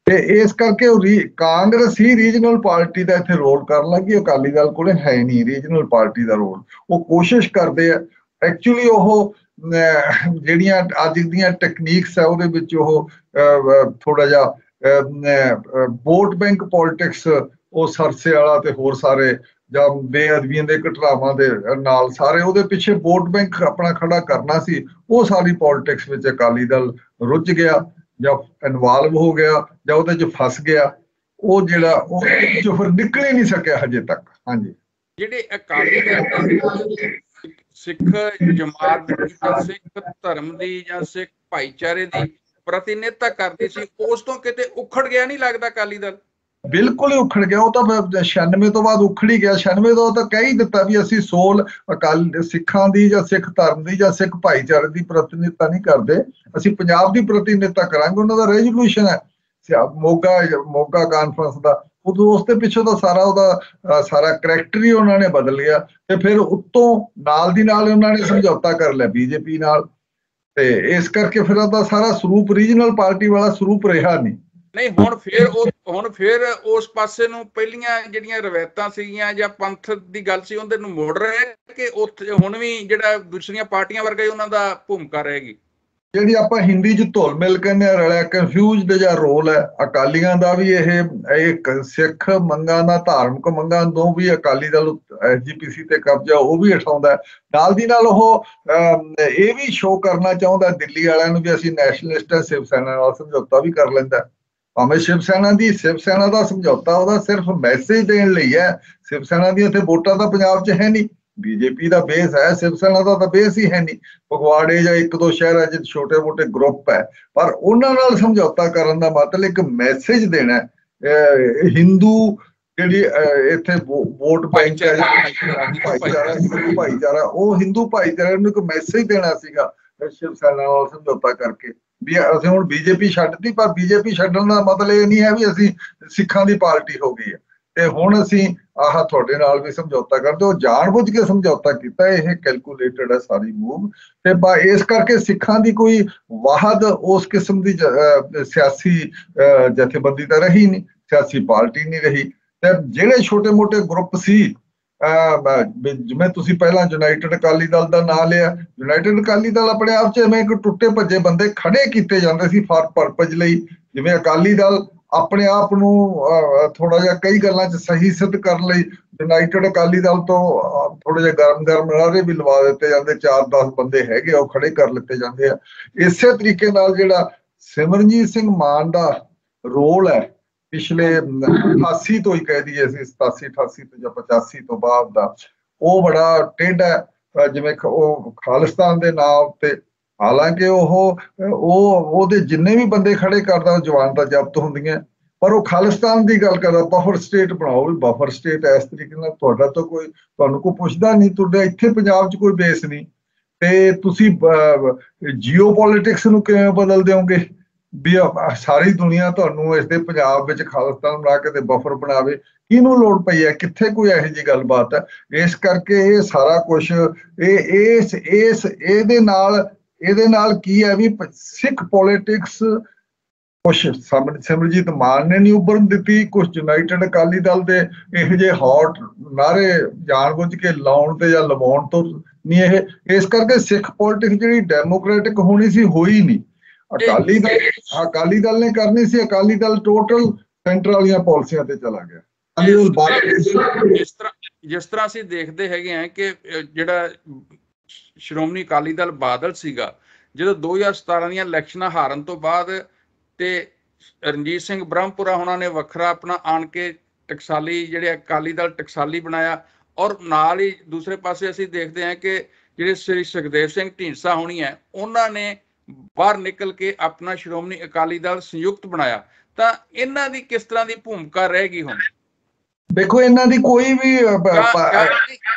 ਤੇ ਇਸ ਕਰਕੇ ਉਹ ਕਾਂਗਰਸ ਹੀ ਰੀਜਨਲ ਪਾਰਟੀ ਦਾ ਇੱਥੇ ਰੋਲ ਕਰਨ ਲੱਗੀ। ਅਕਾਲੀ ਦਲ ਕੋਲੇ ਹੈ ਨਹੀਂ ਰੀਜਨਲ ਪਾਰਟੀ ਦਾ ਰੋਲ। ਉਹ ਕੋਸ਼ਿਸ਼ ਕਰਦੇ ਆ ਐਕਚੁਅਲੀ ਉਹ ਜਿਹੜੀਆਂ ਅੱਜ ਦੀਆਂ ਟੈਕਨੀਕਸ ਆ ਉਹਦੇ ਵਿੱਚ ਉਹ ਥੋੜਾ ਜਿਹਾ ਵੋਟ ਬੈਂਕ ਪੋਲਿਟਿਕਸ, ਉਹ ਸਰਸੇ ਵਾਲਾ ਤੇ ਹੋਰ ਸਾਰੇ ਜਾਂ ਬੇਅਦਬੀਆਂ ਦੇ ਘਟਨਾਵਾਂ ਦੇ ਨਾਲ ਸਾਰੇ ਉਹਦੇ ਪਿੱਛੇ ਵੋਟ ਬੈਂਕ ਆਪਣਾ ਖੜਾ ਕਰਨਾ ਸੀ। ਉਹ ਸਾਰੀ ਪੋਲਿਟਿਕਸ ਵਿੱਚ ਅਕਾਲੀ ਦਲ ਰੁੱਝ ਗਿਆ ਜਾਂ ਇਨਵੋਲਵ ਹੋ ਗਿਆ ਜਾਂ ਉਹਦੇ 'ਚ ਫਸ ਗਿਆ। ਉਹ ਜਿਹੜਾ ਉਹ ਚੋਂ ਫਿਰ ਨਿਕਲ ਹੀ ਨਹੀਂ ਸਕਿਆ ਹਜੇ ਤੱਕ। ਹਾਂਜੀ, ਜਿਹੜੇ ਅਕਾਲੀ ਦਲ ਸਿੱਖ ਜਮਾਤ ਜਾਂ ਸਿੱਖ ਧਰਮ ਦੀ ਜਾਂ ਸਿੱਖ ਭਾਈਚਾਰੇ ਦੀ ਪ੍ਰਤੀਨਿਧਤਾ ਕਰਦੀ ਸੀ, ਉਸ ਤੋਂ ਕਿਤੇ ਉਖੜ ਗਿਆ ਨਹੀਂ ਲੱਗਦਾ ਅਕਾਲੀ ਦਲ? ਬਿਲਕੁਲ ਹੀ ਉਖੜ ਗਿਆ। ਉਹ ਤਾਂ 96 ਤੋਂ ਬਾਅਦ ਉਖੜ ਹੀ ਗਿਆ। 96 ਤੋਂ ਤਾਂ ਕਹਿ ਹੀ ਦਿੱਤਾ ਵੀ ਅਸੀਂ ਸੋਲ ਅਕਾਲੀ ਸਿੱਖਾਂ ਦੀ ਜਾਂ ਸਿੱਖ ਧਰਮ ਦੀ ਜਾਂ ਸਿੱਖ ਭਾਈਚਾਰੇ ਦੀ ਪ੍ਰਤੀਨਿਧਤਾ ਨਹੀਂ ਕਰਦੇ, ਅਸੀਂ ਪੰਜਾਬ ਦੀ ਪ੍ਰਤੀਨਿਧਤਾ ਕਰਾਂਗੇ। ਉਹਨਾਂ ਦਾ ਰੈਜ਼ੋਲੂਸ਼ਨ ਹੈ ਮੋਗਾ ਕਾਨਫਰੰਸ ਦਾ। ਉਦੋਂ ਉਸ ਦੇ ਪਿੱਛੋਂ ਤਾਂ ਸਾਰਾ ਕਰੈਕਟਰ ਹੀ ਉਹਨਾਂ ਨੇ ਬਦਲ ਗਿਆ। ਤੇ ਫਿਰ ਉੱਤੋਂ ਨਾਲ ਦੀ ਨਾਲ ਉਹਨਾਂ ਨੇ ਸਮਝੌਤਾ ਕਰ ਲਿਆ BJP ਨਾਲ। ਤੇ ਇਸ ਕਰਕੇ ਫਿਰ ਉਹਦਾ ਸਾਰਾ ਸਰੂਪ ਰੀਜਨਲ ਪਾਰਟੀ ਵਾਲਾ ਸਰੂਪ ਰਿਹਾ ਨਹੀਂ। ਹੁਣ ਫਿਰ ਉਸ ਪਾਸੇ ਨੂੰ ਪਹਿਲੀਆਂ ਜਿਹੜੀਆਂ ਰਵਾਇਤਾਂ ਸੀਗੀਆਂ ਜਾਂ ਪੰਥ ਦੀ ਗੱਲ ਸੀ ਉਹਦੇ ਨੂੰ ਮੋੜ ਰਹੇ ਕਿ ਉੱਥੇ ਹੁਣ ਵੀ ਜਿਹੜਾ ਦੂਸਰੀਆਂ ਪਾਰਟੀਆਂ ਵਰਗਾ ਉਹਨਾਂ ਦਾ ਭੂਮਿਕਾ ਰਹੇਗੀ? ਜਿਹੜੀ ਆਪਾਂ ਹਿੰਦੀ 'ਚ ਧੁਲ ਮਿਲ ਕਹਿੰਦੇ ਆ, ਰਲਿਆ ਕਨਫਿਊਜ਼ਡ ਜਿਹਾ ਰੋਲ ਹੈ ਅਕਾਲੀਆਂ ਦਾ ਵੀ। ਇਹ ਸਿੱਖ ਮੰਗਾਂ ਦਾ, ਧਾਰਮਿਕ ਮੰਗਾਂ ਤੋਂ ਵੀ ਅਕਾਲੀ ਦਲ SGPC ਤੇ ਕਬਜ਼ਾ ਉਹ ਵੀ ਉਠਾਉਂਦਾ। ਨਾਲ ਦੀ ਨਾਲ ਉਹ ਇਹ ਵੀ ਸ਼ੋਅ ਕਰਨਾ ਚਾਹੁੰਦਾ ਦਿੱਲੀ ਵਾਲਿਆਂ ਨੂੰ ਵੀ ਅਸੀਂ ਨੈਸ਼ਨਲਿਸਟ ਹੈ, ਸ਼ਿਵ ਸੈਨਾ ਨਾਲ ਸਮਝੌਤਾ ਵੀ ਕਰ ਲੈਂਦਾ। ਭਾਵੇਂ ਸ਼ਿਵ ਸੈਨਾ ਦਾ ਸਮਝੌਤਾ ਉਹਦਾ ਸਿਰਫ ਮੈਸੇਜ ਦੇਣ ਲਈ ਹੈ। ਸ਼ਿਵ ਸੈਨਾ ਦੀਆਂ ਇੱਥੇ ਵੋਟਾਂ ਤਾਂ ਪੰਜਾਬ 'ਚ ਹੈ ਨਹੀਂ। BJP ਦਾ ਬੇਸ ਹੈ, ਸ਼ਿਵ ਸੈਨਾ ਦਾ ਤਾਂ ਬੇਸ ਹੀ ਹੈ ਨਹੀਂ। ਫਗਵਾੜੇ ਜਾਂ ਇੱਕ ਦੋ ਸ਼ਹਿਰਾਂ 'ਚ ਛੋਟੇ ਮੋਟੇ ਗਰੁੱਪ ਹੈ, ਪਰ ਉਹਨਾਂ ਨਾਲ ਸਮਝੌਤਾ ਕਰਨ ਦਾ ਮਤਲਬ ਇੱਕ ਮੈਸੇਜ ਦੇਣਾ ਹਿੰਦੂ ਜਿਹੜੀ ਇੱਥੇ ਵੋਟ ਬੈਂਕ ਹੈ, ਭਾਈਚਾਰਾ, ਉਹ ਹਿੰਦੂ ਭਾਈਚਾਰੇ ਨੂੰ ਇੱਕ ਮੈਸੇਜ ਦੇਣਾ ਸੀਗਾ ਸ਼ਿਵ ਸੈਨਾ ਨਾਲ ਸਮਝੌਤਾ ਕਰਕੇ ਵੀ ਅਸੀਂ ਹੁਣ ਬੀਜੇਪੀ ਛੱਡਤੀ। ਪਰ ਬੀਜੇਪੀ ਛੱਡਣ ਦਾ ਮਤਲਬ ਇਹ ਨਹੀਂ ਹੈ ਵੀ ਅਸੀਂ ਸਿੱਖਾਂ ਦੀ ਪਾਰਟੀ ਹੋ ਗਈ ਹੈ ਤੇ ਹੁਣ ਅਸੀਂ ਆਹ ਤੁਹਾਡੇ ਨਾਲ ਵੀ ਸਮਝੌਤਾ ਕਰਦੇ। ਉਹ ਜਾਣਬੁੱਝ ਕੇ ਸਮਝੌਤਾ ਕੀਤਾ, ਇਹ ਕੈਲਕੂਲੇਟਡ ਹੈ ਸਾਰੀ ਮੂਵ। ਤੇ ਇਸ ਕਰਕੇ ਸਿੱਖਾਂ ਦੀ ਕੋਈ ਵਾਹਦ ਉਸ ਕਿਸਮ ਦੀ ਸਿਆਸੀ ਜਥੇਬੰਦੀ ਤਾਂ ਰਹੀ ਨਹੀਂ, ਸਿਆਸੀ ਪਾਰਟੀ ਨਹੀਂ ਰਹੀ। ਤੇ ਜਿਹੜੇ ਛੋਟੇ ਮੋਟੇ ਗਰੁੱਪ ਸੀ, ਜਿਵੇਂ ਤੁਸੀਂ ਪਹਿਲਾਂ ਯੂਨਾਈਟਿਡ ਅਕਾਲੀ ਦਲ ਦਾ ਨਾਂ ਲਿਆ, ਯੂਨਾਈਟਿਡ ਅਕਾਲੀ ਦਲ ਆਪਣੇ ਆਪ 'ਚ ਐਵੇਂ ਇੱਕ ਟੁੱਟੇ ਭੱਜੇ ਬੰਦੇ ਖੜੇ ਕੀਤੇ ਜਾਂਦੇ ਸੀ ਫਾਰ ਪਰਪਜ਼ ਲਈ। ਜਿਵੇਂ ਅਕਾਲੀ ਦਲ ਆਪਣੇ ਆਪ ਨੂੰ ਥੋੜਾ ਜਿਹਾ ਕਈ ਗੱਲਾਂ 'ਚ ਸਹੀ ਸਿੱਧ ਕਰਨ ਲਈ ਯੂਨਾਈਟਿਡ ਅਕਾਲੀ ਦਲ ਤੋਂ ਥੋੜੇ ਜਿਹੇ ਗਰਮ ਨਾਅਰੇ ਵੀ ਲਵਾ ਦਿੱਤੇ ਜਾਂਦੇ, 4-10 ਬੰਦੇ ਹੈਗੇ ਉਹ ਖੜੇ ਕਰ ਲਿੱਤੇ ਜਾਂਦੇ ਆ। ਇਸੇ ਤਰੀਕੇ ਨਾਲ ਜਿਹੜਾ ਸਿਮਰਨਜੀਤ ਸਿੰਘ ਮਾਨ ਦਾ ਰੋਲ ਹੈ ਪਿਛਲੇ 88 ਤੋਂ ਹੀ ਕਹਿ ਦਈਏ ਅਸੀਂ, 87-88 ਤੋਂ ਜਾਂ 85 ਤੋਂ ਬਾਅਦ ਦਾ, ਉਹ ਬੜਾ ਟੇਢਾ ਹੈ। ਜਿਵੇਂ ਉਹ ਖਾਲਿਸਤਾਨ ਦੇ ਨਾਂ ਉੱਤੇ, ਹਾਲਾਂਕਿ ਉਹਦੇ ਜਿੰਨੇ ਵੀ ਬੰਦੇ ਖੜੇ ਕਰਦਾ ਜਵਾਨ ਤਾਂ ਜ਼ਬਤ ਹੁੰਦੀਆਂ, ਪਰ ਉਹ ਖਾਲਿਸਤਾਨ ਦੀ ਗੱਲ ਕਰਦਾ, ਬਫਰ ਸਟੇਟ ਬਣਾਓ। ਵੀ ਬਫਰ ਸਟੇਟ ਇਸ ਤਰੀਕੇ ਨਾਲ ਤੁਹਾਨੂੰ ਕੋਈ ਪੁੱਛਦਾ ਨਹੀਂ, ਤੁਹਾਡੇ ਇੱਥੇ ਪੰਜਾਬ 'ਚ ਕੋਈ ਬੇਸ ਨਹੀਂ ਤੇ ਤੁਸੀਂ ਜੀਓ ਪੋਲਿਟਿਕਸ ਨੂੰ ਕਿਵੇਂ ਬਦਲ ਦਿਓਗੇ ਵੀ ਸਾਰੀ ਦੁਨੀਆ ਤੁਹਾਨੂੰ ਇਸ ਦੇ ਪੰਜਾਬ ਵਿੱਚ ਖਾਲਿਸਤਾਨ ਬਣਾ ਕੇ ਤੇ ਬਫਰ ਬਣਾਵੇ। ਕਿਹਨੂੰ ਲੋੜ ਪਈ ਹੈ? ਕਿੱਥੇ ਕੋਈ ਇਹੋ ਜਿਹੀ ਗੱਲਬਾਤ ਹੈ? ਇਸ ਕਰਕੇ ਇਹ ਸਾਰਾ ਕੁਛ ਇਹਦੇ ਨਾਲ ਕੀ ਹੈ ਵੀ ਸਿੱਖ ਪੋਲਿਟਿਕਸ ਕੁਛ ਸਿਮਰਜੀਤ ਮਾਨ ਨੇ ਨਹੀਂ ਉੱਭਰਨ ਦਿੱਤੀ, ਕੁਛ ਯੂਨਾਈਟਿਡ ਅਕਾਲੀ ਦਲ ਦੇ ਇਹੋ ਜਿਹੇ ਹੌਟ ਨਾਅਰੇ ਜਾਣਬੁੱਝ ਕੇ ਲਾਉਣ ਤੇ ਜਾਂ ਲਵਾਉਣ ਤੋਂ ਨਹੀਂ। ਇਹ ਇਸ ਕਰਕੇ ਸਿੱਖ ਪੋਲਿਟਿਕਸ ਜਿਹੜੀ ਡੈਮੋਕ੍ਰੈਟਿਕ ਹੋਣੀ ਸੀ, ਹੋਈ ਨਹੀਂ। ਅਕਾਲੀ ਦਲ ਨੇ ਕਰਨੀ ਸੀ, ਅਕਾਲੀ ਦਲ ਟੋਟਲ ਸੈਂਟਰ ਵਾਲੀਆਂ ਪਾਲਿਸੀਆਂ ਤੇ ਚਲਾ ਗਿਆ। ਜਿਸ ਤਰ੍ਹਾਂ ਅਸੀਂ ਦੇਖਦੇ ਹੈਗੇ ਆ ਕਿ ਜਿਹੜਾ ਸ਼੍ਰੋਮਣੀ ਅਕਾਲੀ ਦਲ ਬਾਦਲ ਸੀਗਾ, ਜਦੋਂ 2017 ਦੀਆਂ ਇਲੈਕਸ਼ਨਾਂ ਹਾਰਨ ਤੋਂ ਬਾਅਦ ਤੇ ਰਣਜੀਤ ਸਿੰਘ ਬ੍ਰਹਮਪੁਰਾ ਉਹਨਾਂ ਨੇ ਵੱਖਰਾ ਆਪਣਾ ਆਣ ਕੇ ਟਕਸਾਲੀ ਜਿਹੜੇ ਅਕਾਲੀ ਦਲ ਟਕਸਾਲੀ ਬਣਾਇਆ, ਔਰ ਨਾਲ ਹੀ ਦੂਸਰੇ ਪਾਸੇ ਅਸੀਂ ਦੇਖਦੇ ਹਾਂ ਕਿ ਜਿਹੜੇ ਸ੍ਰੀ ਸੁਖਦੇਵ ਸਿੰਘ ਢੀਂਡਸਾ ਹੋਣੀ ਹੈ, ਉਹਨਾਂ ਨੇ ਬਾਹਰ ਨਿਕਲ ਕੇ ਆਪਣਾ ਸ਼੍ਰੋਮਣੀ ਅਕਾਲੀ ਦਲ ਸੰਯੁਕਤ ਬਣਾਇਆ। ਤਾਂ ਇਹਨਾਂ ਦੀ ਕਿਸ ਤਰ੍ਹਾਂ ਦੀ ਭੂਮਿਕਾ ਰਹੇਗੀ ਹੁਣ? ਦੇਖੋ, ਇਹਨਾਂ ਦੀ ਕੋਈ ਵੀ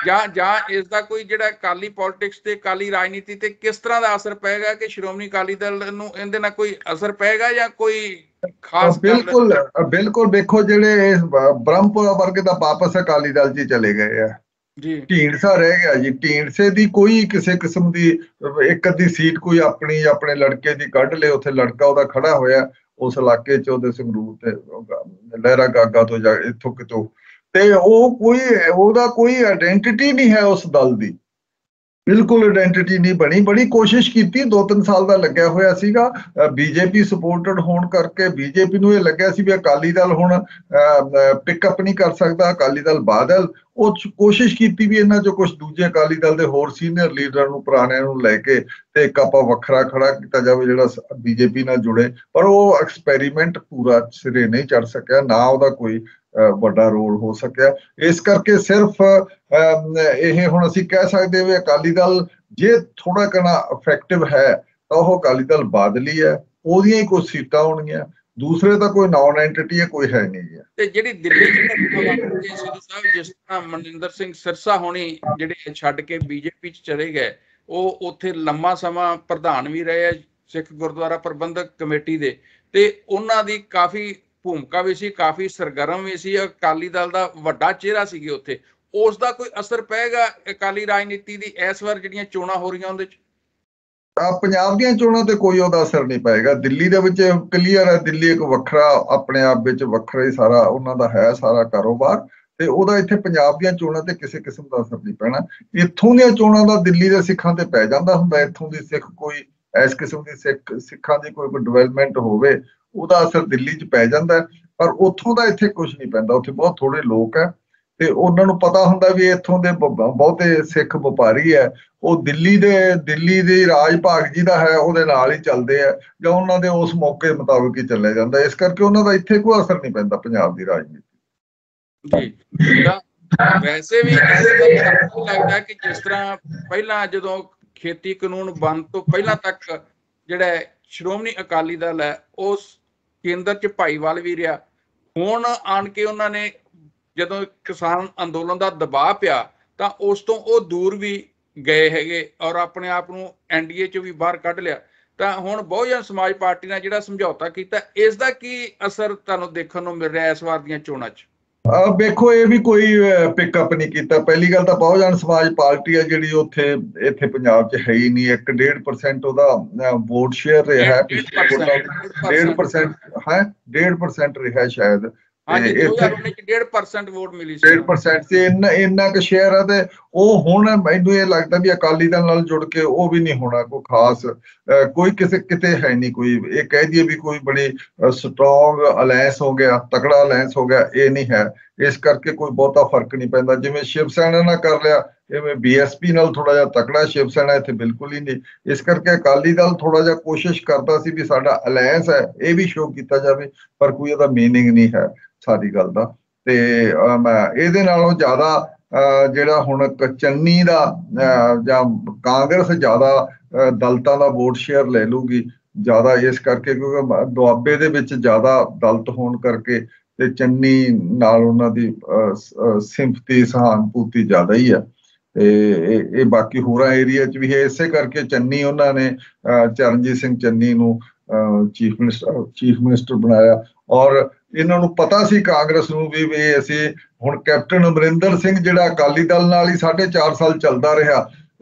ਜਾਂ ਇਸ ਦਾ ਕੋਈ ਜਿਹੜਾ ਅਕਾਲੀ ਪੋਲਿਟਿਕਸ ਤੇ ਅਕਾਲੀ ਰਾਜਨੀਤੀ ਤੇ ਕਿਸ ਤਰ੍ਹਾਂ ਦਾ ਅਸਰ ਪਏਗਾ ਕਿ ਸ਼੍ਰੋਮਣੀ ਅਕਾਲੀ ਦਲ ਨੂੰ ਇਹਦੇ ਨਾਲ ਕੋਈ ਅਸਰ ਪਏਗਾ ਜਾਂ ਕੋਈ ਖਾਸ? ਬਿਲਕੁਲ ਦੇਖੋ, ਜਿਹੜੇ ਬ੍ਰਹਮਪੁਰਾ ਵਰਗੇ ਤਾਂ ਵਾਪਸ ਅਕਾਲੀ ਦਲ 'ਚ ਚਲੇ ਗਏ ਆ ਜੀ। ਢੀਂਡਸਾ ਰਹਿ ਗਿਆ ਜੀ। ਢੀਂਡਸੇ ਦੀ ਕੋਈ ਕਿਸੇ ਕਿਸਮ ਦੀ ਇੱਕ ਅੱਧੀ ਸੀਟ ਕੋਈ ਆਪਣੀ ਆਪਣੇ ਲੜਕੇ ਦੀ ਕੱਢ ਲੇ, ਉੱਥੇ ਲੜਕਾ ਉਹਦਾ ਖੜਾ ਹੋਇਆ ਉਸ ਇਲਾਕੇ 'ਚ, ਉਹਦੇ ਸੰਗਰੂਰ ਤੇ ਲਹਿਰਾ ਗਾਗਾ ਤੋਂ ਜਾਂ ਇੱਥੋਂ ਕਿਤੋਂ, ਤੇ ਉਹਦਾ ਕੋਈ ਆਇਡੈਂਟੀਟੀ ਨਹੀਂ ਹੈ ਉਸ ਦਲ ਦੀ, ਬਿਲਕੁਲ ਆਇਡੈਂਟੀਟੀ ਨਹੀਂ ਬਣੀ। ਬੜੀ ਕੋਸ਼ਿਸ਼ ਕੀਤੀ, 2-3 ਸਾਲ ਦਾ ਲੱਗਿਆ ਹੋਇਆ ਸੀਗਾ। ਬੀਜੇਪੀ ਸਪੋਰਟਡ ਹੋਣ ਕਰਕੇ ਬੀਜੇਪੀ ਨੂੰ ਇਹ ਲੱਗਿਆ ਸੀ ਵੀ ਅਕਾਲੀ ਦਲ ਹੁਣ ਪਿਕਅਪ ਨਹੀਂ ਕਰ ਸਕਦਾ। ਅਕਾਲੀ ਦਲ ਬਾਦਲ ਉਹ ਕੋਸ਼ਿਸ਼ ਕੀਤੀ ਵੀ ਇਹਨਾਂ 'ਚੋਂ ਕੁਝ ਦੂਜੇ ਅਕਾਲੀ ਦਲ ਦੇ ਹੋਰ ਸੀਨੀਅਰ ਲੀਡਰਾਂ ਨੂੰ, ਪੁਰਾਣਿਆਂ ਨੂੰ ਲੈ ਕੇ ਤੇ ਇੱਕ ਆਪਾਂ ਵੱਖਰਾ ਖੜਾ ਕੀਤਾ ਜਾਵੇ ਜਿਹੜਾ ਬੀਜੇਪੀ ਨਾਲ ਜੁੜੇ, ਪਰ ਉਹ ਐਕਸਪੈਰੀਮੈਂਟ ਪੂਰਾ ਸਿਰੇ ਨਹੀਂ ਚੜ ਸਕਿਆ, ਨਾ ਉਹਦਾ ਕੋਈ ਵੱਡਾ ਰੋਲ ਹੋ ਸਕਿਆ। ਇਸ ਕਰਕੇ ਸਿਰਫ ਇਹ ਹੁਣ ਅਸੀਂ ਕਹਿ ਸਕਦੇ ਵੀ ਅਕਾਲੀ ਦਲ ਜੇ ਥੋੜਾ ਕਣਾ ਇਫੈਕਟਿਵ ਹੈ ਤਾਂ ਉਹ ਅਕਾਲੀ ਦਲ ਬਾਦਲੀ ਹੈ, ਉਹਦੀਆਂ ਹੀ ਕੁਝ ਸੀਟਾਂ ਹੋਣਗੀਆਂ, ਦੂਸਰੇ ਤਾਂ ਕੋਈ ਨੌਨ ਐਂਟੀਟੀ ਹੈ, ਕੋਈ ਹੈ ਨਹੀਂ ਹੈ। ਤੇ ਜਿਹੜੀ ਦਿੱਲੀ ਸਿੱਧੂ ਸਾਹਿਬ, ਜਿਸ ਤਰ੍ਹਾਂ ਮਨਜਿੰਦਰ ਸਿੰਘ ਸਿਰਸਾ ਹੋਣੀ ਜਿਹੜੇ ਛੱਡ ਕੇ ਬੀਜੇਪੀ 'ਚ ਚਲੇ ਗਏ, ਉਹ ਉੱਥੇ ਲੰਮਾ ਸਮਾਂ ਪ੍ਰਧਾਨ ਵੀ ਰਹੇ ਸਿੱਖ ਗੁਰਦੁਆਰਾ ਪ੍ਰਬੰਧਕ ਕਮੇਟੀ ਦੇ, ਤੇ ਉਹਨਾਂ ਦੀ ਕਾਫੀ ਭੂਮਿਕਾ ਵੀ ਸੀ, ਕਾਫੀ ਸਰਗਰਮ ਵੀ ਸੀ, ਅਕਾਲੀ ਦਲ ਦਾ ਵੱਡਾ ਚਿਹਰਾ ਸੀਗੇ ਉੱਥੇ। ਉਸ ਦਾ ਕੋਈ ਅਸਰ ਪਏਗਾ ਅਕਾਲੀ ਰਾਜਨੀਤੀ ਦੀ ਇਸ ਵਾਰ ਜਿਹੜੀਆਂ ਚੋਣਾਂ ਹੋ ਰਹੀਆਂ ਉਹਦੇ 'ਚ? ਪੰਜਾਬ ਦੀਆਂ ਚੋਣਾਂ ਤੇ ਕੋਈ ਉਹਦਾ ਅਸਰ ਨਹੀਂ ਪਏਗਾ। ਦਿੱਲੀ ਦੇ ਵਿੱਚ ਕਲੀਅਰ ਹੈ, ਦਿੱਲੀ ਇੱਕ ਵੱਖਰਾ ਆਪਣੇ ਆਪ ਵਿੱਚ ਵੱਖਰਾ ਹੀ ਸਾਰਾ ਉਹਨਾਂ ਦਾ ਹੈ ਸਾਰਾ ਕਾਰੋਬਾਰ, ਤੇ ਉਹਦਾ ਇੱਥੇ ਪੰਜਾਬ ਦੀਆਂ ਚੋਣਾਂ ਤੇ ਕਿਸੇ ਕਿਸਮ ਦਾ ਅਸਰ ਨਹੀਂ ਪੈਣਾ। ਇੱਥੋਂ ਦੀਆਂ ਚੋਣਾਂ ਦਾ ਦਿੱਲੀ ਦੇ ਸਿੱਖਾਂ ਤੇ ਪੈ ਜਾਂਦਾ ਹੁੰਦਾ। ਇੱਥੋਂ ਦੀ ਸਿੱਖ ਕੋਈ ਇਸ ਕਿਸਮ ਦੀ ਸਿੱਖਾਂ ਦੀ ਕੋਈ ਡਿਵੈਲਪਮੈਂਟ ਹੋਵੇ, ਉਹਦਾ ਅਸਰ ਦਿੱਲੀ 'ਚ ਪੈ ਜਾਂਦਾ, ਪਰ ਉੱਥੋਂ ਦਾ ਇੱਥੇ ਕੁਝ ਨਹੀਂ ਪੈਂਦਾ। ਉੱਥੇ ਬਹੁਤ ਥੋੜੇ ਲੋਕ ਹੈ ਤੇ ਉਹਨਾਂ ਨੂੰ ਪਤਾ ਹੁੰਦਾ ਵੀ ਇੱਥੋਂ ਦੇ ਬਹੁਤੇ ਸਿੱਖ ਵਪਾਰੀ ਹੈ, ਉਹ ਦਿੱਲੀ ਦੇ ਰਾਜ ਭਾਗ ਜੀ ਦਾ ਹੈ ਉਹਦੇ ਨਾਲ ਹੀ ਚੱਲਦੇ ਆ, ਜਾਂ ਉਹਨਾਂ ਦੇ ਉਸ ਮੌਕੇ ਮੁਤਾਬਕ ਹੀ ਚੱਲਿਆ ਜਾਂਦਾ। ਇਸ ਕਰਕੇ ਉਹਨਾਂ ਦਾ ਇੱਥੇ ਕੋਈ ਅਸਰ ਨਹੀਂ ਪੈਂਦਾ ਪੰਜਾਬ ਦੀ ਰਾਜਨੀਤੀ ਜੀ। ਤਾਂ ਵੈਸੇ ਵੀ ਲੱਗਦਾ ਕਿ ਜਿਸ ਤਰ੍ਹਾਂ ਪਹਿਲਾਂ ਜਦੋਂ ਖੇਤੀ ਕਾਨੂੰਨ ਬੰਦ ਤੋਂ ਪਹਿਲਾਂ ਤੱਕ ਜਿਹੜਾ ਸ਼੍ਰੋਮਣੀ ਅਕਾਲੀ ਦਲ ਹੈ ਉਸ ਕੇਂਦਰ 'ਚ ਭਾਈਵਾਲ ਵੀ ਰਿਹਾ, ਹੁਣ ਆਣ ਕੇ ਉਹਨਾਂ ਨੇ ਜਦੋਂ ਕਿਸਾਨ ਅੰਦੋਲਨ ਦਾ ਦਬਾਅ ਪਿਆ ਤਾਂ ਉਸ ਤੋਂ ਉਹ ਦੂਰ ਵੀ ਗਏ ਹੈਗੇ ਔਰ ਆਪਣੇ ਆਪ ਨੂੰ NDA 'ਚੋਂ ਵੀ ਬਾਹਰ ਕੱਢ ਲਿਆ। ਤਾਂ ਹੁਣ ਬਹੁਜਨ ਸਮਾਜ ਪਾਰਟੀ ਨਾਲ ਜਿਹੜਾ ਸਮਝੌਤਾ ਕੀਤਾ, ਇਸ ਦਾ ਕੀ ਅਸਰ ਤੁਹਾਨੂੰ ਦੇਖਣ ਨੂੰ ਮਿਲ ਰਿਹਾ ਇਸ ਵਾਰ ਦੀਆਂ ਚੋਣਾਂ 'ਚ? ਵੇਖੋ, ਇਹ ਵੀ ਕੋਈ ਪਿਕਅਪ ਨਹੀਂ ਕੀਤਾ। ਪਹਿਲੀ ਗੱਲ ਤਾਂ ਬਹੁਜਨ ਸਮਾਜ ਪਾਰਟੀ ਆ ਜਿਹੜੀ ਇੱਥੇ ਪੰਜਾਬ 'ਚ ਹੈ ਹੀ ਨਹੀਂ। 1.5% ਉਹਦਾ ਵੋਟ ਸ਼ੇਅਰ ਰਿਹਾ ਹੈ, 1.5% ਹੈ, 1.5% ਰਿਹਾ ਸ਼ਾਇਦ। ਹਾਂਜੀ, 2019 ਚ 1.5% ਵੋਟ ਮਿਲੀ ਸੀ, 1.5% ਸੀ। ਇੰਨਾ ਕੁ ਸ਼ੇਅਰ ਆ। ਤੇ ਉਹ ਹੁਣ ਮੈਨੂੰ ਇਹ ਲੱਗਦਾ ਵੀ ਅਕਾਲੀ ਦਲ ਨਾਲ ਜੁੜ ਕੇ ਉਹ ਵੀ ਨਹੀਂ ਹੋਣਾ ਕੋਈ ਖਾਸ, ਕੋਈ ਕਿਤੇ ਹੈ ਨਹੀਂ ਕੋਈ ਇਹ ਕਹਿ ਦਈਏ ਵੀ ਕੋਈ ਬੜੀ ਸਟਰੋਂਗ ਅਲਾਇੰਸ ਹੋ ਗਿਆ, ਤਕੜਾ ਅਲਾਇੰਸ ਹੋ ਗਿਆ, ਇਹ ਨਹੀਂ ਹੈ। ਇਸ ਕਰਕੇ ਕੋਈ ਬਹੁਤਾ ਫਰਕ ਨਹੀਂ ਪੈਂਦਾ। ਜਿਵੇਂ ਸ਼ਿਵ ਸੈਨਾ ਨਾਲ ਕਰ ਲਿਆ, ਇਵੇਂ BSP ਨਾਲ ਥੋੜਾ ਜਿਹਾ ਤਕੜਾ, ਸ਼ਿਵ ਸੈਨਾ ਇੱਥੇ ਬਿਲਕੁਲ ਹੀ ਨਹੀਂ। ਇਸ ਕਰਕੇ ਅਕਾਲੀ ਦਲ ਥੋੜਾ ਜਿਹਾ ਕੋਸ਼ਿਸ਼ ਕਰਦਾ ਸੀ ਵੀ ਸਾਡਾ ਅਲਾਇੰਸ ਹੈ ਇਹ ਵੀ ਸ਼ੋਅ ਕੀਤਾ ਜਾਵੇ, ਪਰ ਕੋਈ ਇਹਦਾ ਮੀਨਿੰਗ ਨਹੀਂ ਹੈ ਸਾਰੀ ਗੱਲ ਦਾ। ਤੇ ਇਹਦੇ ਨਾਲੋਂ ਜ਼ਿਆਦਾ ਜਿਹੜਾ ਹੁਣ ਚੰਨੀ ਦਾ ਜਾਂ ਕਾਂਗਰਸ ਜ਼ਿਆਦਾ ਦਲਤਾਂ ਦਾ ਵੋਟ ਸ਼ੇਅਰ ਲੈ ਲੂਗੀ ਜ਼ਿਆਦਾ, ਇਸ ਕਰਕੇ ਕਿਉਂਕਿ ਦੁਆਬੇ ਦੇ ਵਿੱਚ ਜ਼ਿਆਦਾ ਦਲਤ ਹੋਣ ਕਰਕੇ ਤੇ ਚੰਨੀ ਨਾਲ ਉਹਨਾਂ ਦੀ ਸਿੰਪਤੀ, ਸਹਾਨੁਭੂਤੀ ਜ਼ਿਆਦਾ ਹੀ ਆ। ਤੇ ਇਹ ਬਾਕੀ ਹੋਰਾਂ ਏਰੀਆ 'ਚ ਵੀ ਹੈ। ਇਸੇ ਕਰਕੇ ਚੰਨੀ ਉਹਨਾਂ ਨੇ ਚਰਨਜੀਤ ਸਿੰਘ ਚੰਨੀ ਨੂੰ ਚੀਫ ਮਿਨਿਸਟਰ ਬਣਾਇਆ। ਔਰ ਇਹਨਾਂ ਨੂੰ ਪਤਾ ਸੀ ਕਾਂਗਰਸ ਨੂੰ ਵੀ ਅਸੀਂ ਹੁਣ ਕੈਪਟਨ ਅਮਰਿੰਦਰ ਸਿੰਘ ਜਿਹੜਾ ਅਕਾਲੀ ਦਲ ਨਾਲ ਹੀ 4.5 ਸਾਲ ਚੱਲਦਾ ਰਿਹਾ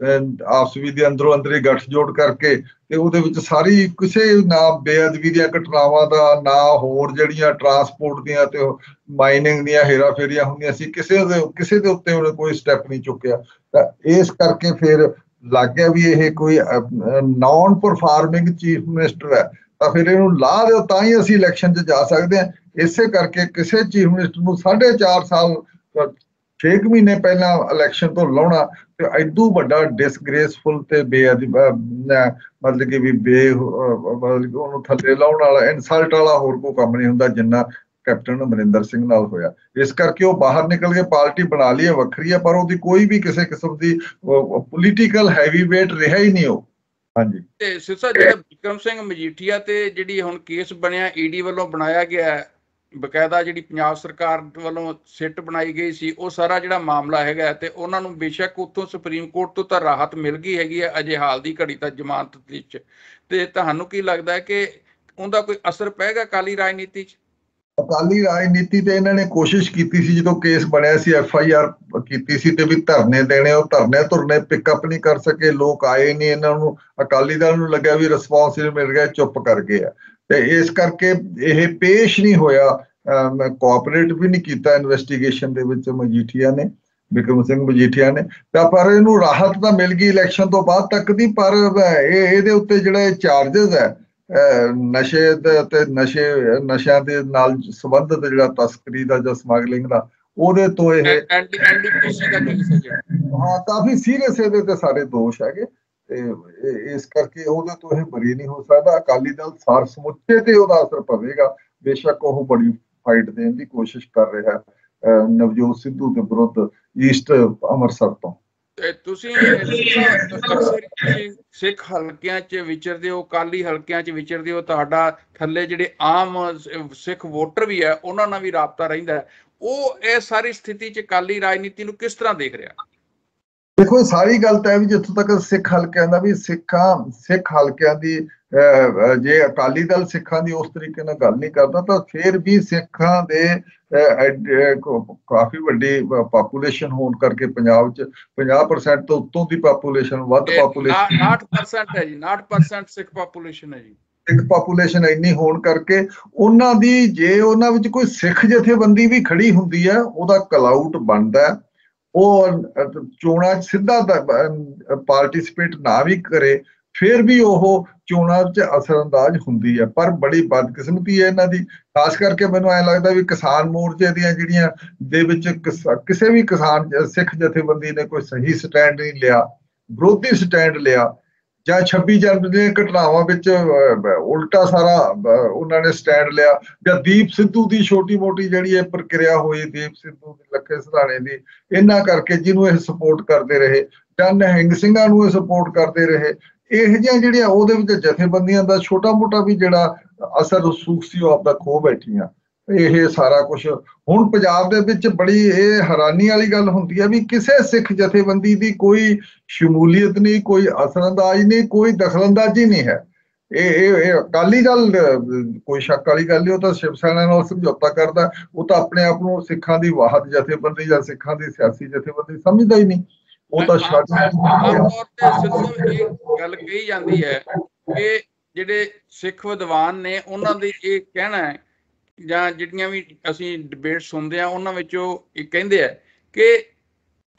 ਆਪਸ ਵਿੱਚ ਦੇ ਅੰਦਰੋਂ ਅੰਦਰੀ ਗੱਠਜੋੜ ਕਰਕੇ, ਤੇ ਉਹਦੇ ਵਿੱਚ ਸਾਰੀ ਕਿਸੇ ਨਾ ਬੇਅਦਬੀ ਦੀਆਂ ਘਟਨਾਵਾਂ ਦਾ, ਨਾ ਹੋਰ ਜਿਹੜੀਆਂ ਟਰਾਂਸਪੋਰਟ ਦੀਆਂ ਤੇ ਮਾਈਨਿੰਗ ਦੀਆਂ ਹੇਰਾਫੇਰੀਆਂ ਹੁੰਦੀਆਂ ਸੀ, ਕਿਸੇ ਦੇ ਉੱਤੇ ਉਹਨੇ ਕੋਈ ਸਟੈਪ ਨਹੀਂ ਚੁੱਕਿਆ। ਤਾਂ ਇਸ ਕਰਕੇ ਫਿਰ ਲੱਗ ਗਿਆ ਵੀ ਇਹ ਕੋਈ ਨਾਨ ਪਰਫਾਰਮਿੰਗ ਚੀਫ ਮਿਨਿਸਟਰ ਹੈ, ਤਾਂ ਫਿਰ ਇਹਨੂੰ ਲਾ ਦਿਓ ਤਾਂ ਹੀ ਅਸੀਂ ਇਲੈਕਸ਼ਨ 'ਚ ਜਾ ਸਕਦੇ ਹਾਂ। ਇਸੇ ਕਰਕੇ ਕਿਸੇ ਚੀਫ ਮਿਨਿਸਟਰ ਨੂੰ 4.5 ਸਾਲ 6 ਮਹੀਨੇ ਪਹਿਲਾਂ ਇਲੈਕਸ਼ਨ ਤੋਂ ਲਾਉਣਾ ਤੇ ਐਡੂ ਵੱਡਾ ਡਿਸਗ੍ਰੇਸਫੁਲ ਤੇ ਮਤਲਬ ਕਿ ਵੀ ਉਹਨੂੰ ਥੱਲੇ ਲਾਉਣ ਵਾਲਾ, ਇਨਸਲਟ ਵਾਲਾ ਹੋਰ ਕੋਈ ਕੰਮ ਨਹੀਂ ਹੁੰਦਾ ਜਿੰਨਾ ਕੈਪਟਨ ਅਮਰਿੰਦਰ ਸਿੰਘ ਨਾਲ ਹੋਇਆ। ਇਸ ਕਰਕੇ ਉਹ ਬਾਹਰ ਨਿਕਲ ਕੇ ਪਾਰਟੀ ਬਣਾ ਲਈ ਹੈ, ਵੱਖਰੀ ਹੈ, ਪਰ ਉਹਦੀ ਕੋਈ ਵੀ ਕਿਸੇ ਕਿਸਮ ਦੀ ਪੋਲੀਟੀਕਲ ਹੈਵੀ ਵੇਟ ਰਿਹਾ ਹੀ ਨਹੀਂ ਉਹ। ਹਾਂਜੀ, ਤੇ ਸਿਰਸਾ ਜਿਹੜਾ ਬਿਕਰਮ ਸਿੰਘ ਮਜੀਠੀਆ ਤੇ ਜਿਹੜੀ ਹੁਣ ਕੇਸ ਬਣਿਆ ED ਵੱਲੋਂ ਬਣਾਇਆ ਗਿਆ, ਬਕਾਇਦਾ ਜਿਹੜੀ ਪੰਜਾਬ ਸਰਕਾਰ ਵੱਲੋਂ ਸਿੱਟ ਬਣਾਈ ਗਈ ਸੀ, ਉਹ ਸਾਰਾ ਜਿਹੜਾ ਮਾਮਲਾ ਹੈਗਾ, ਤੇ ਉਹਨਾਂ ਨੂੰ ਬੇਸ਼ੱਕ ਉੱਥੋਂ ਸੁਪਰੀਮ ਕੋਰਟ ਤੋਂ ਤਾਂ ਰਾਹਤ ਮਿਲ ਗਈ ਹੈਗੀ ਹੈ ਅਜੇ ਹਾਲ ਦੀ ਘੜੀ ਤਾਂ ਜ਼ਮਾਨਤ ਵਿੱਚ, ਤੇ ਤੁਹਾਨੂੰ ਕੀ ਲੱਗਦਾ ਹੈ ਕਿ ਉਹਦਾ ਕੋਈ ਅਸਰ ਪਏਗਾ ਅਕਾਲੀ ਰਾਜਨੀਤੀ 'ਚ? ਅਕਾਲੀ ਰਾਜਨੀਤੀ ਤੇ ਇਹਨਾਂ ਨੇ ਕੋਸ਼ਿਸ਼ ਕੀਤੀ ਸੀ, ਜਦੋਂ ਕੇਸ ਬਣਿਆ ਸੀ FIR ਕੀਤੀ ਸੀ ਤੇ ਵੀ ਧਰਨੇ ਦੇਣੇ, ਉਹ ਧਰਨੇ ਪਿਕਅਪ ਨਹੀਂ ਕਰ ਸਕੇ, ਲੋਕ ਆਏ ਨਹੀਂ। ਇਹਨਾਂ ਨੂੰ ਅਕਾਲੀ ਦਲ ਨੂੰ ਲੱਗਿਆ ਵੀ ਰਿਸਪੌਂਸ ਨਹੀਂ ਮਿਲ ਰਿਹਾ, ਚੁੱਪ ਕਰ ਗਏ ਆ। ਤੇ ਇਸ ਕਰਕੇ ਇਹ ਪੇਸ਼ ਨਹੀਂ ਹੋਇਆ, ਕੋਆਪਰੇਟ ਵੀ ਨਹੀਂ ਕੀਤਾ ਇਨਵੈਸਟੀਗੇਸ਼ਨ ਦੇ ਵਿੱਚ ਮਜੀਠੀਆ ਨੇ, ਬਿਕਰਮ ਸਿੰਘ ਮਜੀਠੀਆ ਨੇ। ਤਾਂ ਪਰ ਇਹਨੂੰ ਰਾਹਤ ਤਾਂ ਮਿਲ ਗਈ ਇਲੈਕਸ਼ਨ ਤੋਂ ਬਾਅਦ ਤੱਕ ਦੀ, ਪਰ ਇਹਦੇ ਉੱਤੇ ਜਿਹੜਾ ਇਹ ਚਾਰਜਸ ਹੈ ਨਸ਼ੇ ਤੇ ਨਸ਼ਿਆਂ ਦੇ ਨਾਲ ਸੰਬੰਧਿਤ ਜਿਹੜਾ ਤਸਕਰੀ ਦਾ ਜਾਂ ਸਮਗਲਿੰਗ ਦਾ, ਉਹਦੇ ਤੋਂ ਇਹ ਹਾਂ ਕਾਫੀ ਸੀਰੀਅਸ ਇਹਦੇ ਤੇ ਸਾਰੇ ਦੋਸ਼ ਹੈਗੇ। ਤੇ ਇਸ ਕਰਕੇ ਉਹਦੇ ਤੋਂ ਇਹ ਬਰੀ ਨਹੀਂ ਹੋ ਸਕਦਾ। ਅਕਾਲੀ ਦਲ ਸਾਰ ਸਮੁੱਚੇ ਤੇ ਉਹਦਾ ਅਸਰ ਪਵੇਗਾ। ਬੇਸ਼ੱਕ ਉਹ ਬੜੀ ਫਾਈਟ ਦੇਣ ਦੀ ਕੋਸ਼ਿਸ਼ ਕਰ ਰਿਹਾ ਨਵਜੋਤ ਸਿੱਧੂ ਦੇ ਵਿਰੁੱਧ ਈਸਟ ਅੰਮ੍ਰਿਤਸਰ ਤੋਂ। ਤੁਸੀਂ ਸਿੱਖ ਹਲਕਿਆਂ 'ਚ ਵਿਚਰਦੇ ਹੋ, ਅਕਾਲੀ ਹਲਕਿਆਂ 'ਚ ਵਿਚਰਦੇ ਹੋ, ਤੁਹਾਡਾ ਥੱਲੇ ਜਿਹੜੇ ਆਮ ਸਿੱਖ ਵੋਟਰ ਵੀ ਹੈ ਉਹਨਾਂ ਨਾਲ ਵੀ ਰਾਬਤਾ ਰਹਿੰਦਾ, ਉਹ ਇਹ ਸਾਰੀ ਸਥਿਤੀ 'ਚ ਅਕਾਲੀ ਰਾਜਨੀਤੀ ਨੂੰ ਕਿਸ ਤਰ੍ਹਾਂ ਦੇਖ ਰਿਹਾ? ਦੇਖੋ, ਸਾਰੀ ਗੱਲ ਤਾਂ ਹੈ ਵੀ ਜਿੱਥੋਂ ਤੱਕ ਸਿੱਖ ਹਲਕਿਆਂ ਦਾ ਵੀ ਸਿੱਖ ਹਲਕਿਆਂ ਦੀ ਜੇ ਅਕਾਲੀ ਦਲ ਸਿੱਖਾਂ ਦੀ ਉਸ ਤਰੀਕੇ ਨਾਲ ਗੱਲ ਨਹੀਂ ਕਰਦਾ, ਤਾਂ ਫਿਰ ਵੀ ਸਿੱਖਾਂ ਦੇ ਕਾਫੀ ਵੱਡੀ ਪਾਪੂਲੇਸ਼ਨ ਹੋਣ ਕਰਕੇ ਪੰਜਾਬ 'ਚ 50% ਤੋਂ ਉੱਤੋਂ ਦੀ ਪਾਪੂਲੇਸ਼ਨ, ਵੱਧ ਪਾਪੂਲੇਸ਼ਨ 59% ਹੈ ਜੀ, 59% ਸਿੱਖ ਪਾਪੂਲੇਸ਼ਨ ਹੈ ਜੀ। ਸਿੱਖ ਪਾਪੂਲੇਸ਼ਨ ਇੰਨੀ ਹੋਣ ਕਰਕੇ ਉਹਨਾਂ ਦੀ ਜੇ ਉਹਨਾਂ ਵਿੱਚ ਕੋਈ ਸਿੱਖ ਜਥੇਬੰਦੀ ਵੀ ਖੜੀ ਹੁੰਦੀ ਹੈ, ਉਹਦਾ ਕਲਾਊਟ ਬਣਦਾ। ਉਹ ਚੋਣਾਂ 'ਚ ਸਿੱਧਾ ਪਾਰਟੀਸਪੇਟ ਨਾ ਵੀ ਕਰੇ, ਫਿਰ ਵੀ ਉਹ ਚੋਣਾਂ 'ਚ ਅਸਰਅੰਦਾਜ਼ ਹੁੰਦੀ ਹੈ। ਪਰ ਬੜੀ ਬਦਕਿਸਮਤੀ ਹੈ ਇਹਨਾਂ ਦੀ, ਖਾਸ ਕਰਕੇ ਮੈਨੂੰ ਐਂ ਲੱਗਦਾ ਵੀ ਕਿਸਾਨ ਮੋਰਚੇ ਦੀਆਂ ਜਿਹੜੀਆਂ ਦੇ ਵਿੱਚ ਕਿਸੇ ਵੀ ਕਿਸਾਨ ਸਿੱਖ ਜਥੇਬੰਦੀ ਨੇ ਕੋਈ ਸਹੀ ਸਟੈਂਡ ਨਹੀਂ ਲਿਆ, ਵਿਰੋਧੀ ਸਟੈਂਡ ਲਿਆ, ਜਾਂ 26 ਜਨਵਰੀ ਦੀਆਂ ਘਟਨਾਵਾਂ ਵਿੱਚ ਉਲਟਾ ਸਾਰਾ ਉਹਨਾਂ ਨੇ ਸਟੈਂਡ ਲਿਆ, ਜਾਂ ਦੀਪ ਸਿੱਧੂ ਦੀ ਛੋਟੀ ਮੋਟੀ ਜਿਹੜੀ ਇਹ ਪ੍ਰਕਿਰਿਆ ਹੋਈ, ਦੀਪ ਸਿੱਧੂ ਦੀ, ਲੱਖੇ ਸਿਧਾਣੇ ਦੀ, ਇਹਨਾਂ ਕਰਕੇ ਜਿਹਨੂੰ ਇਹ ਸਪੋਰਟ ਕਰਦੇ ਰਹੇ, ਜਾਂ ਨਿਹੰਗ ਸਿੰਘਾਂ ਨੂੰ ਇਹ ਸਪੋਰਟ ਕਰਦੇ ਰਹੇ, ਇਹ ਜਿਹੀਆਂ ਜਿਹੜੀਆਂ ਉਹਦੇ ਵਿੱਚ ਜਥੇਬੰਦੀਆਂ ਦਾ ਛੋਟਾ ਮੋਟਾ ਵੀ ਜਿਹੜਾ ਅਸਰ ਰਸੂਖ ਸੀ ਉਹ ਆਪਦਾ ਖੋ ਬੈਠੀਆਂ। ਇਹ ਸਾਰਾ ਕੁਝ ਹੁਣ ਪੰਜਾਬ ਦੇ ਵਿੱਚ ਬੜੀ ਇਹ ਹੈਰਾਨੀ ਵਾਲੀ ਗੱਲ ਹੁੰਦੀ ਹੈ ਵੀ ਕਿਸੇ ਸਿੱਖ ਜਥੇਬੰਦੀ ਦੀ ਕੋਈ ਸ਼ਮੂਲੀਅਤ ਨਹੀਂ, ਕੋਈ ਅਸਰਅੰਦਾਜ਼ ਨਹੀਂ, ਕੋਈ ਦਖਲਅੰਦਾਜ਼ੀ ਨਹੀਂ ਹੈ। ਇਹ ਅਕਾਲੀ ਦਲ ਕੋਈ ਸ਼ੱਕ ਵਾਲੀ ਗੱਲ ਨਹੀਂ, ਉਹ ਤਾਂ ਸ਼ਿਵ ਸੈਨਾ ਨਾਲ ਸਮਝੌਤਾ ਕਰਦਾ, ਉਹ ਤਾਂ ਆਪਣੇ ਆਪ ਨੂੰ ਸਿੱਖਾਂ ਦੀ ਵਾਹਦ ਜਥੇਬੰਦੀ ਜਾਂ ਸਿੱਖਾਂ ਦੀ ਸਿਆਸੀ ਜਥੇਬੰਦੀ ਸਮਝਦਾ ਹੀ ਨਹੀਂ। ਉਹ ਤਾਂ ਆਮ ਤੌਰ ਤੇ ਸਿੱਧੂ ਇਹ ਗੱਲ ਕਹੀ ਜਾਂਦੀ ਹੈ ਕਿ ਜਿਹੜੇ ਸਿੱਖ ਵਿਦਵਾਨ ਨੇ ਉਹਨਾਂ ਦੇ ਇਹ ਕਹਿਣਾ ਹੈ ਜਾਂ ਜਿਹੜੀਆਂ ਵੀ ਅਸੀਂ ਡਿਬੇਟ ਸੁਣਦੇ ਆ ਉਹਨਾਂ ਵਿੱਚੋਂ ਇਹ ਕਹਿੰਦੇ ਆ ਕਿ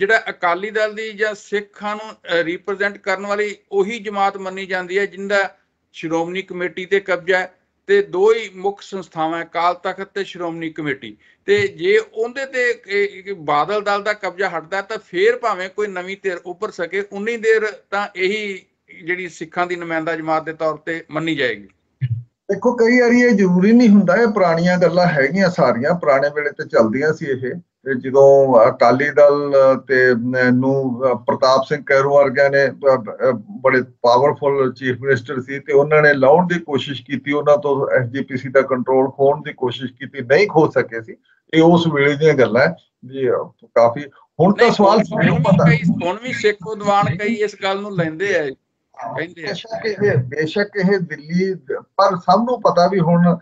ਜਿਹੜਾ ਅਕਾਲੀ ਦਲ ਦੀ ਜਾਂ ਸਿੱਖਾਂ ਨੂੰ ਰਿਪਰੈਜ਼ੈਂਟ ਕਰਨ ਵਾਲੀ ਉਹੀ ਜਮਾਤ ਮੰਨੀ ਜਾਂਦੀ ਹੈ ਜਿੰਦਾ ਸ਼੍ਰੋਮਣੀ ਕਮੇਟੀ ਤੇ ਕਬਜ਼ਾ ਹੈ, ਤੇ ਦੋ ਹੀ ਮੁੱਖ ਸੰਸਥਾਵਾਂ ਅਕਾਲ ਤਖਤ ਤੇ ਸ਼੍ਰੋਮਣੀ ਕਮੇਟੀ, ਤੇ ਜੇ ਉਹਦੇ ਤੇ ਬਾਦਲ ਦਲ ਦਾ ਕਬਜ਼ਾ ਹਟਦਾ ਤਾਂ ਫੇਰ ਭਾਵੇਂ ਕੋਈ ਨਵੀਂ ਧਿਰ ਉੱਭਰ ਸਕੇ, ਉਨੀ ਦੇਰ ਤਾਂ ਇਹੀ ਜਿਹੜੀ ਸਿੱਖਾਂ ਦੀ ਨੁਮਾਇੰਦਾ ਜਮਾਤ ਦੇ ਤੌਰ ਤੇ ਮੰਨੀ ਜਾਏਗੀ। ਦੇਖੋ ਕਈ ਵਾਰੀ ਇਹ ਜ਼ਰੂਰੀ ਨਹੀਂ ਹੁੰਦਾ, ਇਹ ਪੁਰਾਣੀਆਂ ਗੱਲਾਂ ਹੈਗੀਆਂ, ਸਾਰੀਆਂ ਪੁਰਾਣੇ ਵੇਲੇ ਤੇ ਚੱਲਦੀਆਂ ਸੀ ਇਹ। ਜਦੋਂ ਅਕਾਲੀ ਦਲ ਤੇ ਨੂੰ ਪ੍ਰਤਾਪ ਸਿੰਘ ਕੈਰੋਂ ਵਰਗਿਆਂ ਨੇ ਬੜੇ ਪਾਵਰਫੁਲ ਚੀਫ ਮਿਨਿਸਟਰ ਸੀ ਤੇ ਉਹਨਾਂ ਨੇ ਲਾਉਣ ਦੀ ਕੋਸ਼ਿਸ਼ ਕੀਤੀ, ਉਹਨਾਂ ਤੋਂ ਐਸਜੀਪੀਸੀ ਦਾ ਕੰਟਰੋਲ ਖੋਣ ਦੀ ਕੋਸ਼ਿਸ਼ ਕੀਤੀ, ਨਹੀਂ ਖੋ ਸਕੇ ਸੀ। ਇਹ ਉਸ ਵੇਲੇ ਦੀਆਂ ਗੱਲਾਂ ਜੀ, ਕਾਫੀ ਹੁਣ ਤਾਂ ਸਵਾਲ ਹੁਣ ਵੀ ਸਿੱਖ ਵਿਦਵਾਨ ਕਈ ਇਸ ਗੱਲ ਨੂੰ ਲੈਂਦੇ ਆ। ਬੇਸ਼ੱਕ ਇਹ ਦਿੱਲੀ, ਪਰ ਸਭ ਨੂੰ ਪਤਾ ਵੀ ਹੁਣ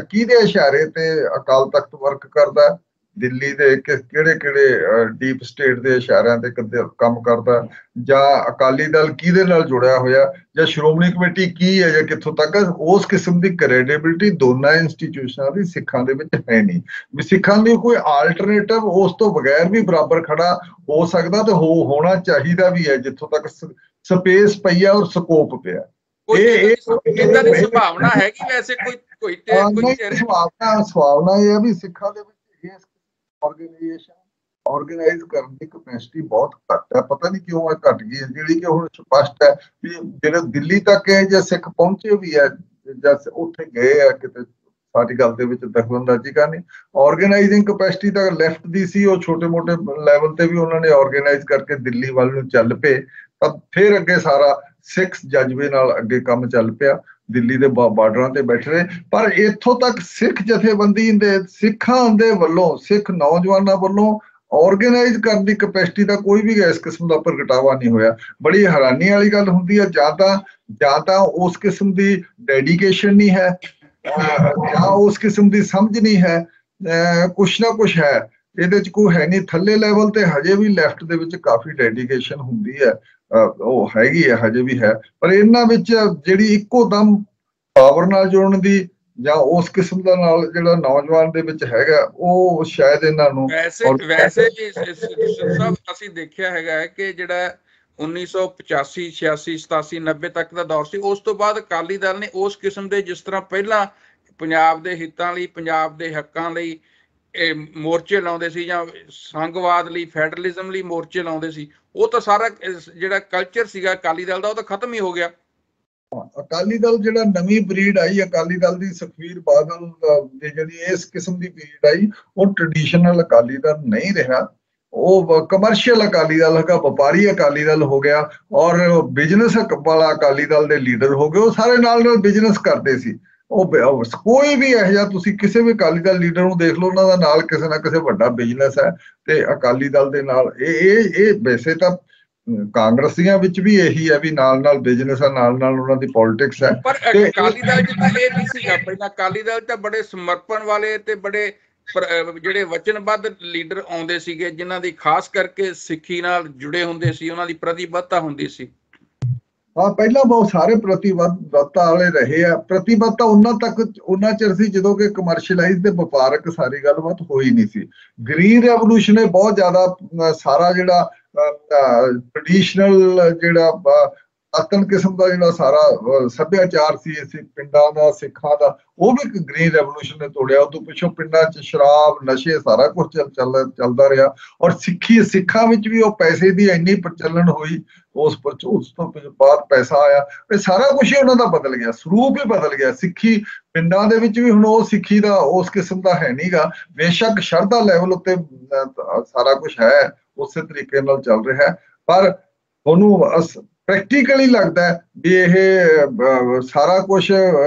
ਕਿਹਦੇ ਇਸ਼ਾਰੇ ਤੇ ਅਕਾਲ ਤਖਤ ਵਰਕ ਕਰਦਾ, ਦਿੱਲੀ ਦੇ ਕਿਹੜੇ ਕਿਹੜੇ ਡੀਪ ਸਟੇਟ ਦੇ ਇਸ਼ਾਰਿਆਂ ਤੇ ਕੰਮ ਕਰਦਾ, ਜਾਂ ਅਕਾਲੀ ਦਲ ਕਿਹਦੇ ਨਾਲ ਜੁੜਿਆ ਹੋਇਆ, ਜਾਂ ਸ਼੍ਰੋਮਣੀ ਕਮੇਟੀ ਕੀ ਹੈ, ਜਾਂ ਕਿੱਥੋਂ ਤੱਕ। ਉਸ ਕਿਸਮ ਦੀ ਕ੍ਰੈਡੀਬਿਲਿਟੀ ਦੋਨਾਂ ਇੰਸਟੀਟਿਊਸ਼ਨਾਂ ਦੀ ਸਿੱਖਾਂ ਦੇ ਵਿੱਚ ਹੈ ਨਹੀਂ ਵੀ ਸਿੱਖਾਂ ਦੀ ਕੋਈ ਆਲਟਰਨੇਟਿਵ ਉਸ ਤੋਂ ਬਗੈਰ ਵੀ ਬਰਾਬਰ ਖੜਾ ਹੋ ਸਕਦਾ ਤੇ ਹੋਣਾ ਚਾਹੀਦਾ ਵੀ ਹੈ, ਜਿੱਥੋਂ ਤੱਕ ਸਪੇਸ ਪਈ ਆ ਔਰ ਸਕੋਪ ਪਿਆ। ਇਦਾਂ ਦੀ ਸੰਭਾਵਨਾ ਹੈਗੀ ਵੈਸੇ ਕੋਈ ਸੰਭਾਵਨਾ ਇਹ ਹੈ ਵੀ ਸਿੱਖਾਂ ਦੇ ਵਿੱਚ ਇਸ ਆਰਗੇਨਾਈਜ਼ ਕਰਨ ਦੀ ਕੈਪੈਸਿਟੀ ਬਹੁਤ ਘੱਟ ਹੈ, ਪਤਾ ਨਹੀਂ ਕਿਉਂ ਇਹ ਘੱਟ ਗਈ ਹੈ, ਜਿਹੜੀ ਕਿ ਹੁਣ ਸਪਸ਼ਟ ਹੈ ਵੀ ਜਿਹੜੇ ਦਿੱਲੀ ਤੱਕ ਹੈ ਜਾਂ ਸਿੱਖ ਪਹੁੰਚੇ ਵੀ ਹੈ ਜਾਂ ਉੱਥੇ ਗਏ ਆ ਕਿਤੇ, ਸਾਰੀ ਗੱਲ ਦੇ ਵਿੱਚ ਦਖਲਅੰਦਾਜ਼ੀ ਕਰਨੀ। ਆਰਗੇਨਾਈਜ਼ਿੰਗ ਕੈਪੈਸਿਟੀ ਤਾਂ ਲੈਫਟ ਦੀ ਸੀ, ਉਹ ਛੋਟੇ ਮੋਟੇ ਲੈਵਲ ਤੇ ਵੀ ਉਹਨਾਂ ਨੇ ਆਰਗੇਨਾਈਜ਼ ਕਰਕੇ ਦਿੱਲੀ ਵੱਲ ਨੂੰ ਚੱਲ ਪਏ, ਤਾਂ ਫਿਰ ਅੱਗੇ ਸਾਰਾ ਸਿੱਖ ਜਜ਼ਬੇ ਨਾਲ ਅੱਗੇ ਕੰਮ ਚੱਲ ਪਿਆ, ਦਿੱਲੀ ਦੇ ਬਾਰਡਰਾਂ ਤੇ ਬੈਠੇ ਰਹੇ। ਪਰ ਇੱਥੋਂ ਤੱਕ ਸਿੱਖ ਜਥੇਬੰਦੀ ਦੇ ਸਿੱਖਾਂ ਦੇ ਵੱਲੋਂ, ਸਿੱਖ ਨੌਜਵਾਨਾਂ ਵੱਲੋਂ ਆਰਗੇਨਾਈਜ਼ ਕਰਨ ਦੀ ਕੈਪੈਸਿਟੀ ਦਾ ਕੋਈ ਵੀ ਇਸ ਕਿਸਮ ਦਾ ਪ੍ਰਗਟਾਵਾ ਨਹੀਂ ਹੋਇਆ। ਬੜੀ ਹੈਰਾਨੀ ਵਾਲੀ ਗੱਲ ਹੁੰਦੀ ਹੈ, ਜਾਂ ਤਾਂ ਉਸ ਕਿਸਮ ਦੀ ਡੈਡੀਕੇਸ਼ਨ ਨਹੀਂ ਹੈ, ਜਾਂ ਉਸ ਕਿਸਮ ਦੀ ਸਮਝ ਨਹੀਂ ਹੈ, ਕੁਛ ਨਾ ਕੁਛ ਹੈ ਇਹਦੇ ਚ, ਕੋਈ ਹੈ ਨਹੀਂ। ਥੱਲੇ ਲੈਵਲ ਤੇ ਹਜੇ ਵੀ ਲੈਫਟ ਦੇ ਵਿੱਚ ਕਾਫੀ ਡੈਡੀਕੇਸ਼ਨ ਹੁੰਦੀ ਹੈ, ਉਹ ਹੈਗੀ ਹੈ, ਹਜੇ ਵੀ ਹੈ, ਪਰ ਇਹਨਾਂ ਵਿੱਚ ਜਿਹੜੀ ਇੱਕੋ ਦਮ ਪਾਵਰ ਨਾਲ ਜੁੜਨ ਦੀ ਜਾਂ ਉਸ ਕਿਸਮ ਦਾ ਨਾਲ ਜਿਹੜਾ ਨੌਜਵਾਨ ਦੇ ਵਿੱਚ ਹੈਗਾ, ਉਹ ਸ਼ਾਇਦ ਇਹਨਾਂ ਨੂੰ ਵੈਸੇ ਵੀ ਸਭ ਅਸੀਂ ਦੇਖਿਆ ਹੈਗਾ ਕਿ ਜਿਹੜਾ 1985 86 87 90 ਤੱਕ ਦਾ ਦੌਰ ਸੀ, ਉਸ ਤੋਂ ਬਾਅਦ ਅਕਾਲੀ ਦਲ ਨੇ ਉਸ ਕਿਸਮ ਦੇ, ਜਿਸ ਤਰ੍ਹਾਂ ਪਹਿਲਾਂ ਪੰਜਾਬ ਦੇ ਹਿੱਤਾਂ ਲਈ, ਪੰਜਾਬ ਦੇ ਹੱਕਾਂ ਲਈ ਮੋਰਚੇ ਲਾਉਂਦੇ ਸੀ ਜਾਂ ਸੰਘਵਾਦ ਲਈ, ਫੈਡਰਲਿਜ਼ਮ ਲਈ ਮੋਰਚੇ ਲਾਉਂਦੇ ਸੀ, ਉਹ ਤਾਂ ਸਾਰਾ ਜਿਹੜਾ ਕਲਚਰ ਸੀਗਾ ਅਕਾਲੀ ਦਲ ਦਾ ਉਹ ਤਾਂ ਖਤਮ ਹੀ ਹੋ ਗਿਆ। ਅਕਾਲੀ ਦਲ ਜਿਹੜਾ ਨਵੀਂ ਬਰੀਡ ਆਈ, ਅਕਾਲੀ ਦਲ ਦੀ ਸੁਖਬੀਰ ਬਾਦਲ ਦੀ ਜਿਹੜੀ ਇਸ ਕਿਸਮ ਦੀ ਬਰੀਡ ਆਈ, ਉਹ ਟ੍ਰੈਡੀਸ਼ਨਲ ਅਕਾਲੀ ਦਲ ਨਹੀਂ ਰਿਹਾ, ਉਹ ਕਮਰਸ਼ੀਅਲ ਅਕਾਲੀ ਦਲ ਹੈਗਾ, ਵਪਾਰੀ ਅਕਾਲੀ ਦਲ ਹੋ ਗਿਆ, ਔਰ ਬਿਜ਼ਨਸ ਵਾਲਾ ਅਕਾਲੀ ਦਲ ਦੇ ਲੀਡਰ ਹੋ ਗਏ, ਉਹ ਸਾਰੇ ਨਾਲ ਬਿਜ਼ਨਸ ਕਰਦੇ ਸੀ। ਉਹ ਕੋਈ ਵੀ ਇਹੋ ਜਿਹਾ ਤੁਸੀਂ ਕਿਸੇ ਵੀ ਅਕਾਲੀ ਦਲ ਲੀਡਰ ਨੂੰ ਦੇਖ ਲਓ, ਉਹਨਾਂ ਦਾ ਨਾਲ ਕਿਸੇ ਨਾ ਕਿਸੇ ਵੱਡਾ ਬਿਜ਼ਨਸ ਹੈ, ਤੇ ਅਕਾਲੀ ਦਲ ਦੇ ਨਾਲ ਇਹ ਵੈਸੇ ਤਾਂ ਕਾਂਗਰਸੀਆਂ ਵਿੱਚ ਵੀ ਇਹੀ ਹੈ ਵੀ ਨਾਲ ਨਾਲ ਬਿਜ਼ਨਸ ਹੈ, ਨਾਲ ਨਾਲ ਉਹਨਾਂ ਦੀ ਪੋਲਿਟਿਕਸ ਹੈ। ਪਰ ਅਕਾਲੀ ਦਲ ਚ ਤਾਂ ਇਹ ਨਹੀਂ ਸੀਗਾ, ਪਹਿਲਾਂ ਅਕਾਲੀ ਦਲ ਤਾਂ ਬੜੇ ਸਮਰਪਣ ਵਾਲੇ ਤੇ ਬੜੇ ਜਿਹੜੇ ਵਚਨਬੱਧ ਲੀਡਰ ਆਉਂਦੇ ਸੀਗੇ, ਜਿਨ੍ਹਾਂ ਦੀ ਖਾਸ ਕਰਕੇ ਸਿੱਖੀ ਨਾਲ ਜੁੜੇ ਹੁੰਦੇ ਸੀ, ਉਹਨਾਂ ਦੀ ਪ੍ਰਤੀਬੱਧਤਾ ਹੁੰਦੀ ਸੀ। ਹਾਂ, ਪਹਿਲਾਂ ਬਹੁਤ ਸਾਰੇ ਪ੍ਰਤੀਬੱਧਤਾ ਵਾਲੇ ਰਹੇ ਆ। ਪ੍ਰਤੀਬੱਧਤਾ ਉਹਨਾਂ ਚਿਰ ਸੀ ਜਦੋਂ ਕਿ ਕਮਰਸ਼ੀਅਲਾਈਜ਼ ਤੇ ਵਪਾਰਕ ਸਾਰੀ ਗੱਲਬਾਤ ਹੋਈ ਨਹੀਂ ਸੀ। ਗ੍ਰੀਨ ਰੈਵੋਲੂਸ਼ਨ ਨੇ ਬਹੁਤ ਜ਼ਿਆਦਾ ਸਾਰਾ ਜਿਹੜਾ ਟ੍ਰੈਡੀਸ਼ਨਲ ਜਿਹੜਾ ਅਤਨ ਕਿਸਮ ਦਾ ਜਿਹੜਾ ਸਾਰਾ ਸੱਭਿਆਚਾਰ ਸੀ ਪਿੰਡਾਂ ਦਾ, ਸਿੱਖਾਂ ਦਾ, ਉਹ ਵੀ ਗ੍ਰੀਨ ਰੈਵੋਲੂਸ਼ਨ ਨੇ ਤੋੜਿਆ। ਉਦੋਂ ਪਿੱਛੋਂ ਪਿੰਡਾਂ 'ਚ ਸ਼ਰਾਬ, ਨਸ਼ੇ, ਸਾਰਾ ਕੁਝ ਚੱਲਦਾ ਰਿਹਾ, ਔਰ ਸਿੱਖਾਂ ਵਿੱਚ ਵੀ ਉਹ ਪੈਸੇ ਦੀ ਇੰਨੀ ਪ੍ਰਚਲਨ ਹੋਈ, ਉਸ ਤੋਂ ਬਾਅਦ ਪੈਸਾ ਆਇਆ, ਇਹ ਸਾਰਾ ਕੁਝ ਹੀ ਉਹਨਾਂ ਦਾ ਬਦਲ ਗਿਆ, ਸਰੂਪ ਹੀ ਬਦਲ ਗਿਆ। ਸਿੱਖੀ ਪਿੰਡਾਂ ਦੇ ਵਿੱਚ ਵੀ ਹੁਣ ਉਹ ਸਿੱਖੀ ਦਾ ਉਸ ਕਿਸਮ ਦਾ ਹੈ ਨਹੀਂਗਾ। ਬੇਸ਼ੱਕ ਸ਼ਰਧਾ ਲੈਵਲ ਉੱਤੇ ਸਾਰਾ ਕੁਝ ਹੈ, ਉਸੇ ਤਰੀਕੇ ਨਾਲ ਚੱਲ ਰਿਹਾ ਹੈ, ਪਰ ਉਹਨੂੰ ਪ੍ਰੈਕਟੀਕਲੀ ਲੱਗਦਾ ਵੀ ਇਹ ਸਾਰਾ ਕੁਝ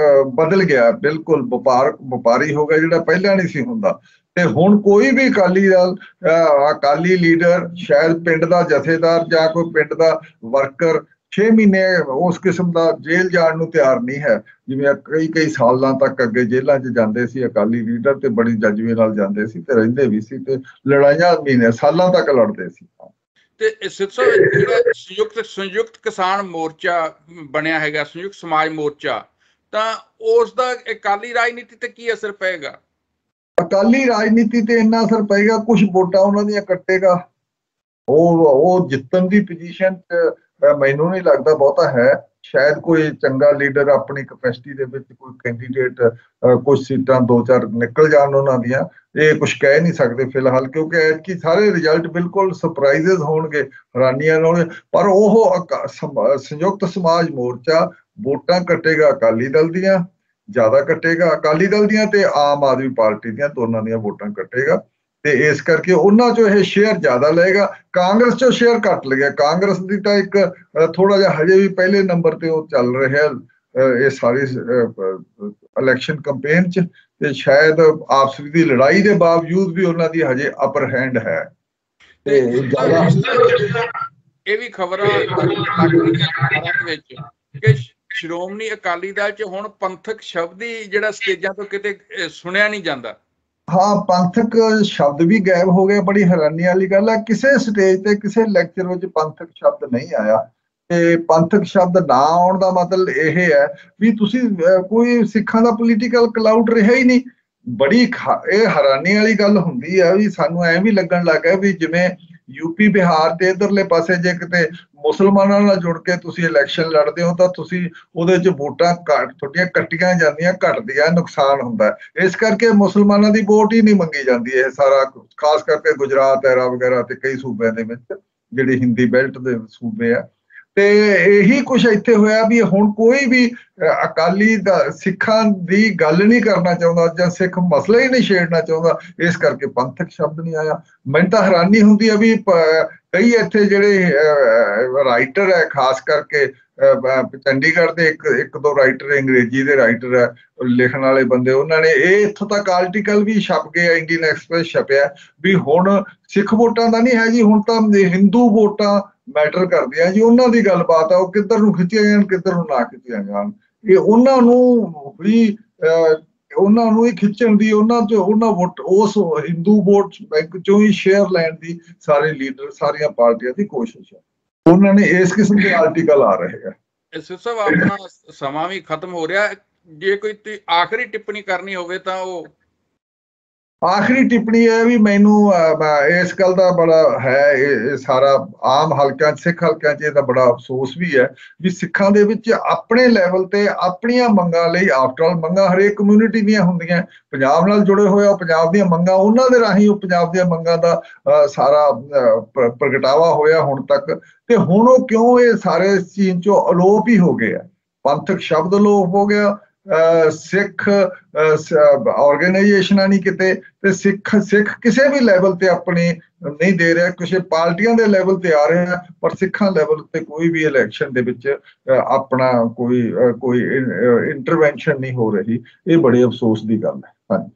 ਬਦਲ ਗਿਆ, ਬਿਲਕੁਲ ਵਪਾਰੀ ਹੋ ਗਿਆ ਜਿਹੜਾ ਪਹਿਲਾਂ ਨਹੀਂ ਸੀ ਹੁੰਦਾ। ਤੇ ਹੁਣ ਕੋਈ ਵੀ ਅਕਾਲੀ ਲੀਡਰ, ਸ਼ਾਇਦ ਪਿੰਡ ਦਾ ਜਥੇਦਾਰ ਜਾਂ ਕੋਈ ਪਿੰਡ ਦਾ ਵਰਕਰ 6 ਮਹੀਨੇ ਉਸ ਕਿਸਮ ਦਾ ਜੇਲ੍ਹ ਜਾਣ ਨੂੰ ਤਿਆਰ ਨਹੀਂ ਹੈ, ਜਿਵੇਂ ਕਈ ਸਾਲਾਂ ਤੱਕ ਅੱਗੇ ਜੇਲ੍ਹਾਂ 'ਚ ਜਾਂਦੇ ਸੀ ਅਕਾਲੀ ਲੀਡਰ, ਤੇ ਬੜੀ ਜਜ਼ਬੇ ਨਾਲ ਜਾਂਦੇ ਸੀ ਤੇ ਰਹਿੰਦੇ ਵੀ ਸੀ, ਤੇ ਲੜਾਈਆਂ ਮਹੀਨੇ ਸਾਲਾਂ ਤੱਕ ਲੜਦੇ ਸੀ। ਤੇ ਜਿਹੜਾ ਸੰਯੁਕਤ ਕਿਸਾਨ ਮੋਰਚਾ ਬਣਿਆ ਹੈਗਾ, ਸੰਯੁਕਤ ਸਮਾਜ ਮੋਰਚਾ, ਤਾਂ ਉਸ ਦਾ ਅਕਾਲੀ ਰਾਜਨੀਤੀ ਤੇ ਕੀ ਅਸਰ ਪਏਗਾ? ਅਕਾਲੀ ਰਾਜਨੀਤੀ ਤੇ ਇੰਨਾ ਅਸਰ ਪਏਗਾ, ਕੁਝ ਵੋਟਾਂ ਉਹਨਾਂ ਦੀਆਂ ਕੱਟੇਗਾ। ਉਹ ਜਿੱਤਣ ਦੀ ਪੋਜੀਸ਼ਨ 'ਚ ਮੈਨੂੰ ਨਹੀਂ ਲੱਗਦਾ ਬਹੁਤਾ ਹੈ। ਸ਼ਾਇਦ ਕੋਈ ਚੰਗਾ ਲੀਡਰ ਆਪਣੀ ਕੈਪੈਸਿਟੀ ਦੇ ਵਿੱਚ ਕੋਈ ਕੈਂਡੀਡੇਟ ਕੁਝ ਸੀਟਾਂ 2-4 ਨਿਕਲ ਜਾਣ ਉਹਨਾਂ ਦੀਆਂ, ਇਹ ਕੁਝ ਕਹਿ ਨਹੀਂ ਸਕਦੇ ਫਿਲਹਾਲ, ਕਿਉਂਕਿ ਐਤਕੀ ਸਾਰੇ ਰਿਜ਼ਲਟ ਬਿਲਕੁਲ ਸਰਪ੍ਰਾਈਜ਼ਸ ਹੋਣਗੇ, ਹੈਰਾਨੀਆਂ ਨਾਲ। ਪਰ ਉਹ ਸੰਯੁਕਤ ਸਮਾਜ ਮੋਰਚਾ ਵੋਟਾਂ ਕੱਟੇਗਾ ਅਕਾਲੀ ਦਲ ਦੀਆਂ, ਜ਼ਿਆਦਾ ਕੱਟੇਗਾ ਅਕਾਲੀ ਦਲ ਦੀਆਂ ਤੇ ਆਮ ਆਦਮੀ ਪਾਰਟੀ ਦੀਆਂ, ਦੋਨਾਂ ਦੀਆਂ ਵੋਟਾਂ ਕੱਟੇਗਾ। ਤੇ ਇਸ ਕਰਕੇ ਉਹਨਾਂ ਚੋਂ ਇਹ ਸ਼ੇਅਰ ਜ਼ਿਆਦਾ ਲਏਗਾ। ਕਾਂਗਰਸ ਚੋਂ ਸ਼ੇਅਰ ਘੱਟ ਲੱਗਿਆ। ਕਾਂਗਰਸ ਦੀ ਤਾਂ ਇੱਕ ਥੋੜਾ ਜਿਹਾ ਹਜੇ ਵੀ ਪਹਿਲੇ ਨੰਬਰ ਤੇ ਉਹ ਚੱਲ ਰਿਹਾ ਇਹ ਸਾਰੀ ਇਲੈਕਸ਼ਨ ਕੰਪੇਨ 'ਚ, ਤੇ ਸ਼ਾਇਦ ਆਪਸ ਦੀ ਲੜਾਈ ਦੇ ਬਾਵਜੂਦ ਵੀ ਉਹਨਾਂ ਦੀ ਹਜੇ ਅਪਰ ਹੈਂਡ ਹੈ। ਤੇ ਇਹ ਵੀ ਖਬਰਾਂ ਵਿੱਚ ਕਿ ਸ਼੍ਰੋਮਣੀ ਅਕਾਲੀ ਦਲ 'ਚ ਹੁਣ ਪੰਥਕ ਸ਼ਬਦ ਹੀ ਜਿਹੜਾ ਸਟੇਜਾਂ ਤੋਂ ਕਿਤੇ ਸੁਣਿਆ ਨਹੀਂ ਜਾਂਦਾ। ਹਾਂ, ਪੰਥਕ ਸ਼ਬਦ ਵੀ ਗਾਇਬ ਹੋ ਗਏ। ਬੜੀ ਹੈਰਾਨੀ ਵਾਲੀ ਗੱਲ ਹੈ, ਕਿਸੇ ਸਟੇਜ ਤੇ ਕਿਸੇ ਲੈਕਚਰ ਵਿੱਚ ਪੰਥਕ ਸ਼ਬਦ ਨਹੀਂ ਆਇਆ। ਤੇ ਪੰਥਕ ਸ਼ਬਦ ਨਾ ਆਉਣ ਦਾ ਮਤਲਬ ਇਹ ਹੈ ਵੀ ਤੁਸੀਂ ਕੋਈ ਸਿੱਖਾਂ ਦਾ ਪੋਲੀਟੀਕਲ ਕਲਾਊਡ ਰਿਹਾ ਹੀ ਨਹੀਂ। ਬੜੀ ਇਹ ਹੈਰਾਨੀ ਵਾਲੀ ਗੱਲ ਹੁੰਦੀ ਹੈ ਵੀ ਸਾਨੂੰ ਐਂ ਵੀ ਲੱਗਣ ਲੱਗ ਗਿਆ ਵੀ ਜਿਵੇਂ ਯੂਪੀ ਬਿਹਾਰ ਤੇ ਇਧਰਲੇ ਪਾਸੇ ਜੇ ਕਿਤੇ ਮੁਸਲਮਾਨਾਂ ਨਾਲ ਜੁੜ ਕੇ ਤੁਸੀਂ ਇਲੈਕਸ਼ਨ ਲੜਦੇ ਹੋ ਤਾਂ ਤੁਸੀਂ ਉਹਦੇ 'ਚ ਵੋਟਾਂ ਤੁਹਾਡੀਆਂ ਕੱਟੀਆਂ ਜਾਂਦੀਆਂ, ਘਟਦੀਆਂ, ਨੁਕਸਾਨ ਹੁੰਦਾ। ਇਸ ਕਰਕੇ ਮੁਸਲਮਾਨਾਂ ਦੀ ਵੋਟ ਹੀ ਨਹੀਂ ਮੰਗੀ ਜਾਂਦੀ। ਇਹ ਸਾਰਾ ਖਾਸ ਕਰਕੇ ਗੁਜਰਾਤ ਐਰਾ ਵਗੈਰਾ ਤੇ ਕਈ ਸੂਬਿਆਂ ਦੇ ਵਿੱਚ, ਜਿਹੜੇ ਹਿੰਦੀ ਬੈਲਟ ਦੇ ਸੂਬੇ ਆ। ਤੇ ਇਹੀ ਕੁਛ ਇੱਥੇ ਹੋਇਆ ਵੀ ਹੁਣ ਕੋਈ ਵੀ ਅਕਾਲੀ ਦਾ ਸਿੱਖਾਂ ਦੀ ਗੱਲ ਨਹੀਂ ਕਰਨਾ ਚਾਹੁੰਦਾ ਜਾਂ ਸਿੱਖ ਮਸਲਾ ਹੀ ਨਹੀਂ ਛੇੜਨਾ ਚਾਹੁੰਦਾ, ਇਸ ਕਰਕੇ ਪੰਥਕ ਸ਼ਬਦ ਨਹੀਂ ਆਇਆ। ਮੈਨੂੰ ਤਾਂ ਹੈਰਾਨੀ ਹੁੰਦੀ ਹੈ ਵੀ ਕਈ ਇੱਥੇ ਜਿਹੜੇ ਰਾਈਟਰ ਹੈ, ਖਾਸ ਕਰਕੇ ਚੰਡੀਗੜ੍ਹ ਦੇ ਇੱਕ ਦੋ ਰਾਈਟਰ, ਅੰਗਰੇਜ਼ੀ ਦੇ ਰਾਈਟਰ ਹੈ, ਲਿਖਣ ਵਾਲੇ ਬੰਦੇ, ਉਹਨਾਂ ਨੇ ਇਹ ਇੱਥੋਂ ਤੱਕ ਆਰਟੀਕਲ ਵੀ ਛਪ ਗਏ, ਇੰਡੀਅਨ ਐਕਸਪ੍ਰੈਸ ਛਪਿਆ ਵੀ ਹੁਣ ਸਿੱਖ ਵੋਟਾਂ ਦਾ ਨਹੀਂ ਹੈ ਜੀ, ਹੁਣ ਤਾਂ ਹਿੰਦੂ ਵੋਟਾਂ ਮੈਟਰ ਕਰਦੀਆਂ ਜੀ। ਉਹਨਾਂ ਦੀ ਗੱਲਬਾਤ ਆ, ਉਹ ਕਿੱਧਰ ਨੂੰ ਖਿੱਚੀਆਂ ਜਾਣ, ਕਿੱਧਰ ਨੂੰ ਨਾ ਖਿੱਚੀਆਂ ਜਾਣ। ਇਹ ਉਹਨਾਂ ਨੂੰ ਹੀ ਖਿੱਚਣ ਦੀ, ਉਸ ਹਿੰਦੂ ਵੋਟ ਬੈਂਕ ਚੋਂ ਹੀ ਸ਼ੇਅਰ ਲੈਣ ਦੀ ਸਾਰੇ ਲੀਡਰ, ਸਾਰੀਆਂ ਪਾਰਟੀਆਂ ਦੀ ਕੋਸ਼ਿਸ਼ ਹੈ। ਉਹਨਾਂ ਨੇ ਇਸ ਕਿਸਮ ਦੇ ਆਰਟੀਕਲ ਆ ਰਹੇ ਆ। ਸਭ ਆਪਣਾ ਸਮਾਂ ਵੀ ਖਤਮ ਹੋ ਰਿਹਾ। ਜੇ ਕੋਈ ਆਖਰੀ ਟਿੱਪਣੀ ਕਰਨੀ ਹੋਵੇ ਤਾਂ ਉਹ ਆਖਰੀ ਟਿੱਪਣੀ ਹੈ ਵੀ ਮੈਨੂੰ ਇਸ ਗੱਲ ਦਾ ਬੜਾ ਹੈ, ਇਹ ਸਾਰਾ ਆਮ ਹਲਕਿਆਂ 'ਚ, ਸਿੱਖ ਹਲਕਿਆਂ 'ਚ ਇਹਦਾ ਬੜਾ ਅਫਸੋਸ ਵੀ ਹੈ ਵੀ ਸਿੱਖਾਂ ਦੇ ਵਿੱਚ ਆਪਣੇ ਲੈਵਲ ਤੇ ਆਪਣੀਆਂ ਮੰਗਾਂ ਲਈ, ਆਫਟਰ ਆਲ ਮੰਗਾਂ ਹਰੇਕ ਕਮਿਊਨਿਟੀ ਦੀਆਂ ਹੁੰਦੀਆਂ, ਪੰਜਾਬ ਨਾਲ ਜੁੜੇ ਹੋਏ ਆ, ਪੰਜਾਬ ਦੀਆਂ ਮੰਗਾਂ, ਉਹਨਾਂ ਦੇ ਰਾਹੀਂ ਉਹ ਪੰਜਾਬ ਦੀਆਂ ਮੰਗਾਂ ਦਾ ਸਾਰਾ ਪ੍ਰਗਟਾਵਾ ਹੋਇਆ ਹੁਣ ਤੱਕ। ਤੇ ਹੁਣ ਉਹ ਕਿਉਂ ਇਹ ਸਾਰੇ ਚੀਜ਼ 'ਚੋਂ ਅਲੋਪ ਹੀ ਹੋ ਗਏ ਆ। ਪੰਥਕ ਸ਼ਬਦ ਅਲੋਪ ਹੋ ਗਿਆ, ਸਿੱਖ ਆਰਗੇਨਾਈਜੇਸ਼ਨਾਂ ਨਹੀਂ ਕਿਤੇ, ਤੇ ਸਿੱਖ ਕਿਸੇ ਵੀ ਲੈਵਲ ਤੇ ਆਪਣੀ ਨਹੀਂ ਦੇ ਰਿਹਾ। ਕਿਸੇ ਪਾਰਟੀਆਂ ਦੇ ਲੈਵਲ ਤੇ ਆ ਰਹੇ ਆ, ਪਰ ਸਿੱਖਾਂ ਲੈਵਲ ਤੇ ਕੋਈ ਵੀ ਇਲੈਕਸ਼ਨ ਦੇ ਵਿੱਚ ਆਪਣਾ ਕੋਈ ਇੰਟਰਵੈਂਸ਼ਨ ਨਹੀਂ ਹੋ ਰਹੀ। ਇਹ ਬੜੇ ਅਫਸੋਸ ਦੀ ਗੱਲ ਹੈ। ਹਾਂਜੀ,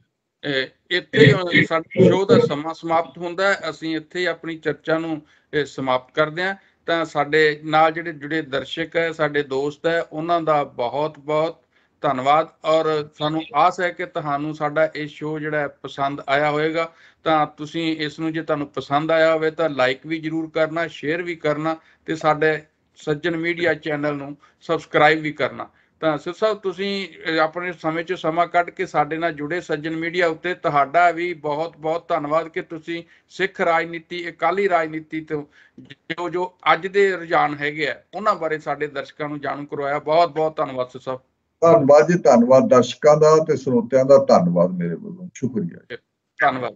ਇੱਥੇ ਸਾਡੇ ਸ਼ੋਅ ਦਾ ਸਮਾਂ ਸਮਾਪਤ ਹੁੰਦਾ ਹੈ। ਅਸੀਂ ਇੱਥੇ ਹੀ ਆਪਣੀ ਚਰਚਾ ਨੂੰ ਸਮਾਪਤ ਕਰਦੇ ਹਾਂ। ਤਾਂ ਸਾਡੇ ਨਾਲ ਜਿਹੜੇ ਜੁੜੇ ਦਰਸ਼ਕ ਹੈ, ਸਾਡੇ ਦੋਸਤ ਹੈ, ਉਹਨਾਂ ਦਾ ਬਹੁਤ ਬਹੁਤ ਧੰਨਵਾਦ। ਔਰ ਸਾਨੂੰ ਆਸ ਹੈ ਕਿ ਤੁਹਾਨੂੰ ਸਾਡਾ ਇਹ ਸ਼ੋਅ ਜਿਹੜਾ ਪਸੰਦ ਆਇਆ ਹੋਵੇਗਾ। ਤਾਂ ਤੁਸੀਂ ਇਸ ਨੂੰ, ਜੇ ਤੁਹਾਨੂੰ ਪਸੰਦ ਆਇਆ ਹੋਵੇ ਤਾਂ ਲਾਈਕ ਵੀ ਜ਼ਰੂਰ ਕਰਨਾ, ਸ਼ੇਅਰ ਵੀ ਕਰਨਾ, ਤੇ ਸਾਡੇ ਸੱਜਣ ਮੀਡੀਆ ਚੈਨਲ ਨੂੰ ਸਬਸਕ੍ਰਾਈਬ ਵੀ ਕਰਨਾ। ਤਾਂ ਸਿਰ ਸਾਹਿਬ, ਤੁਸੀਂ ਆਪਣੇ ਸਮੇਂ 'ਚ ਸਮਾਂ ਕੱਢ ਕੇ ਸਾਡੇ ਨਾਲ ਜੁੜੇ ਸੱਜਣ ਮੀਡੀਆ ਉੱਤੇ, ਤੁਹਾਡਾ ਵੀ ਬਹੁਤ ਬਹੁਤ ਧੰਨਵਾਦ ਕਿ ਤੁਸੀਂ ਸਿੱਖ ਰਾਜਨੀਤੀ, ਅਕਾਲੀ ਰਾਜਨੀਤੀ ਤੋਂ ਜੋ ਅੱਜ ਦੇ ਰੁਝਾਨ ਹੈਗੇ ਆ ਉਹਨਾਂ ਬਾਰੇ ਸਾਡੇ ਦਰਸ਼ਕਾਂ ਨੂੰ ਜਾਣੂ ਕਰਵਾਇਆ। ਬਹੁਤ ਬਹੁਤ ਧੰਨਵਾਦ ਸਿਰ ਸਾਹਿਬ। ਧੰਨਵਾਦ ਜੀ, ਧੰਨਵਾਦ ਦਰਸ਼ਕਾਂ ਦਾ ਤੇ ਸਰੋਤਿਆਂ ਦਾ, ਧੰਨਵਾਦ ਮੇਰੇ ਵੱਲੋਂ, ਸ਼ੁਕਰੀਆ। ਧੰਨਵਾਦ।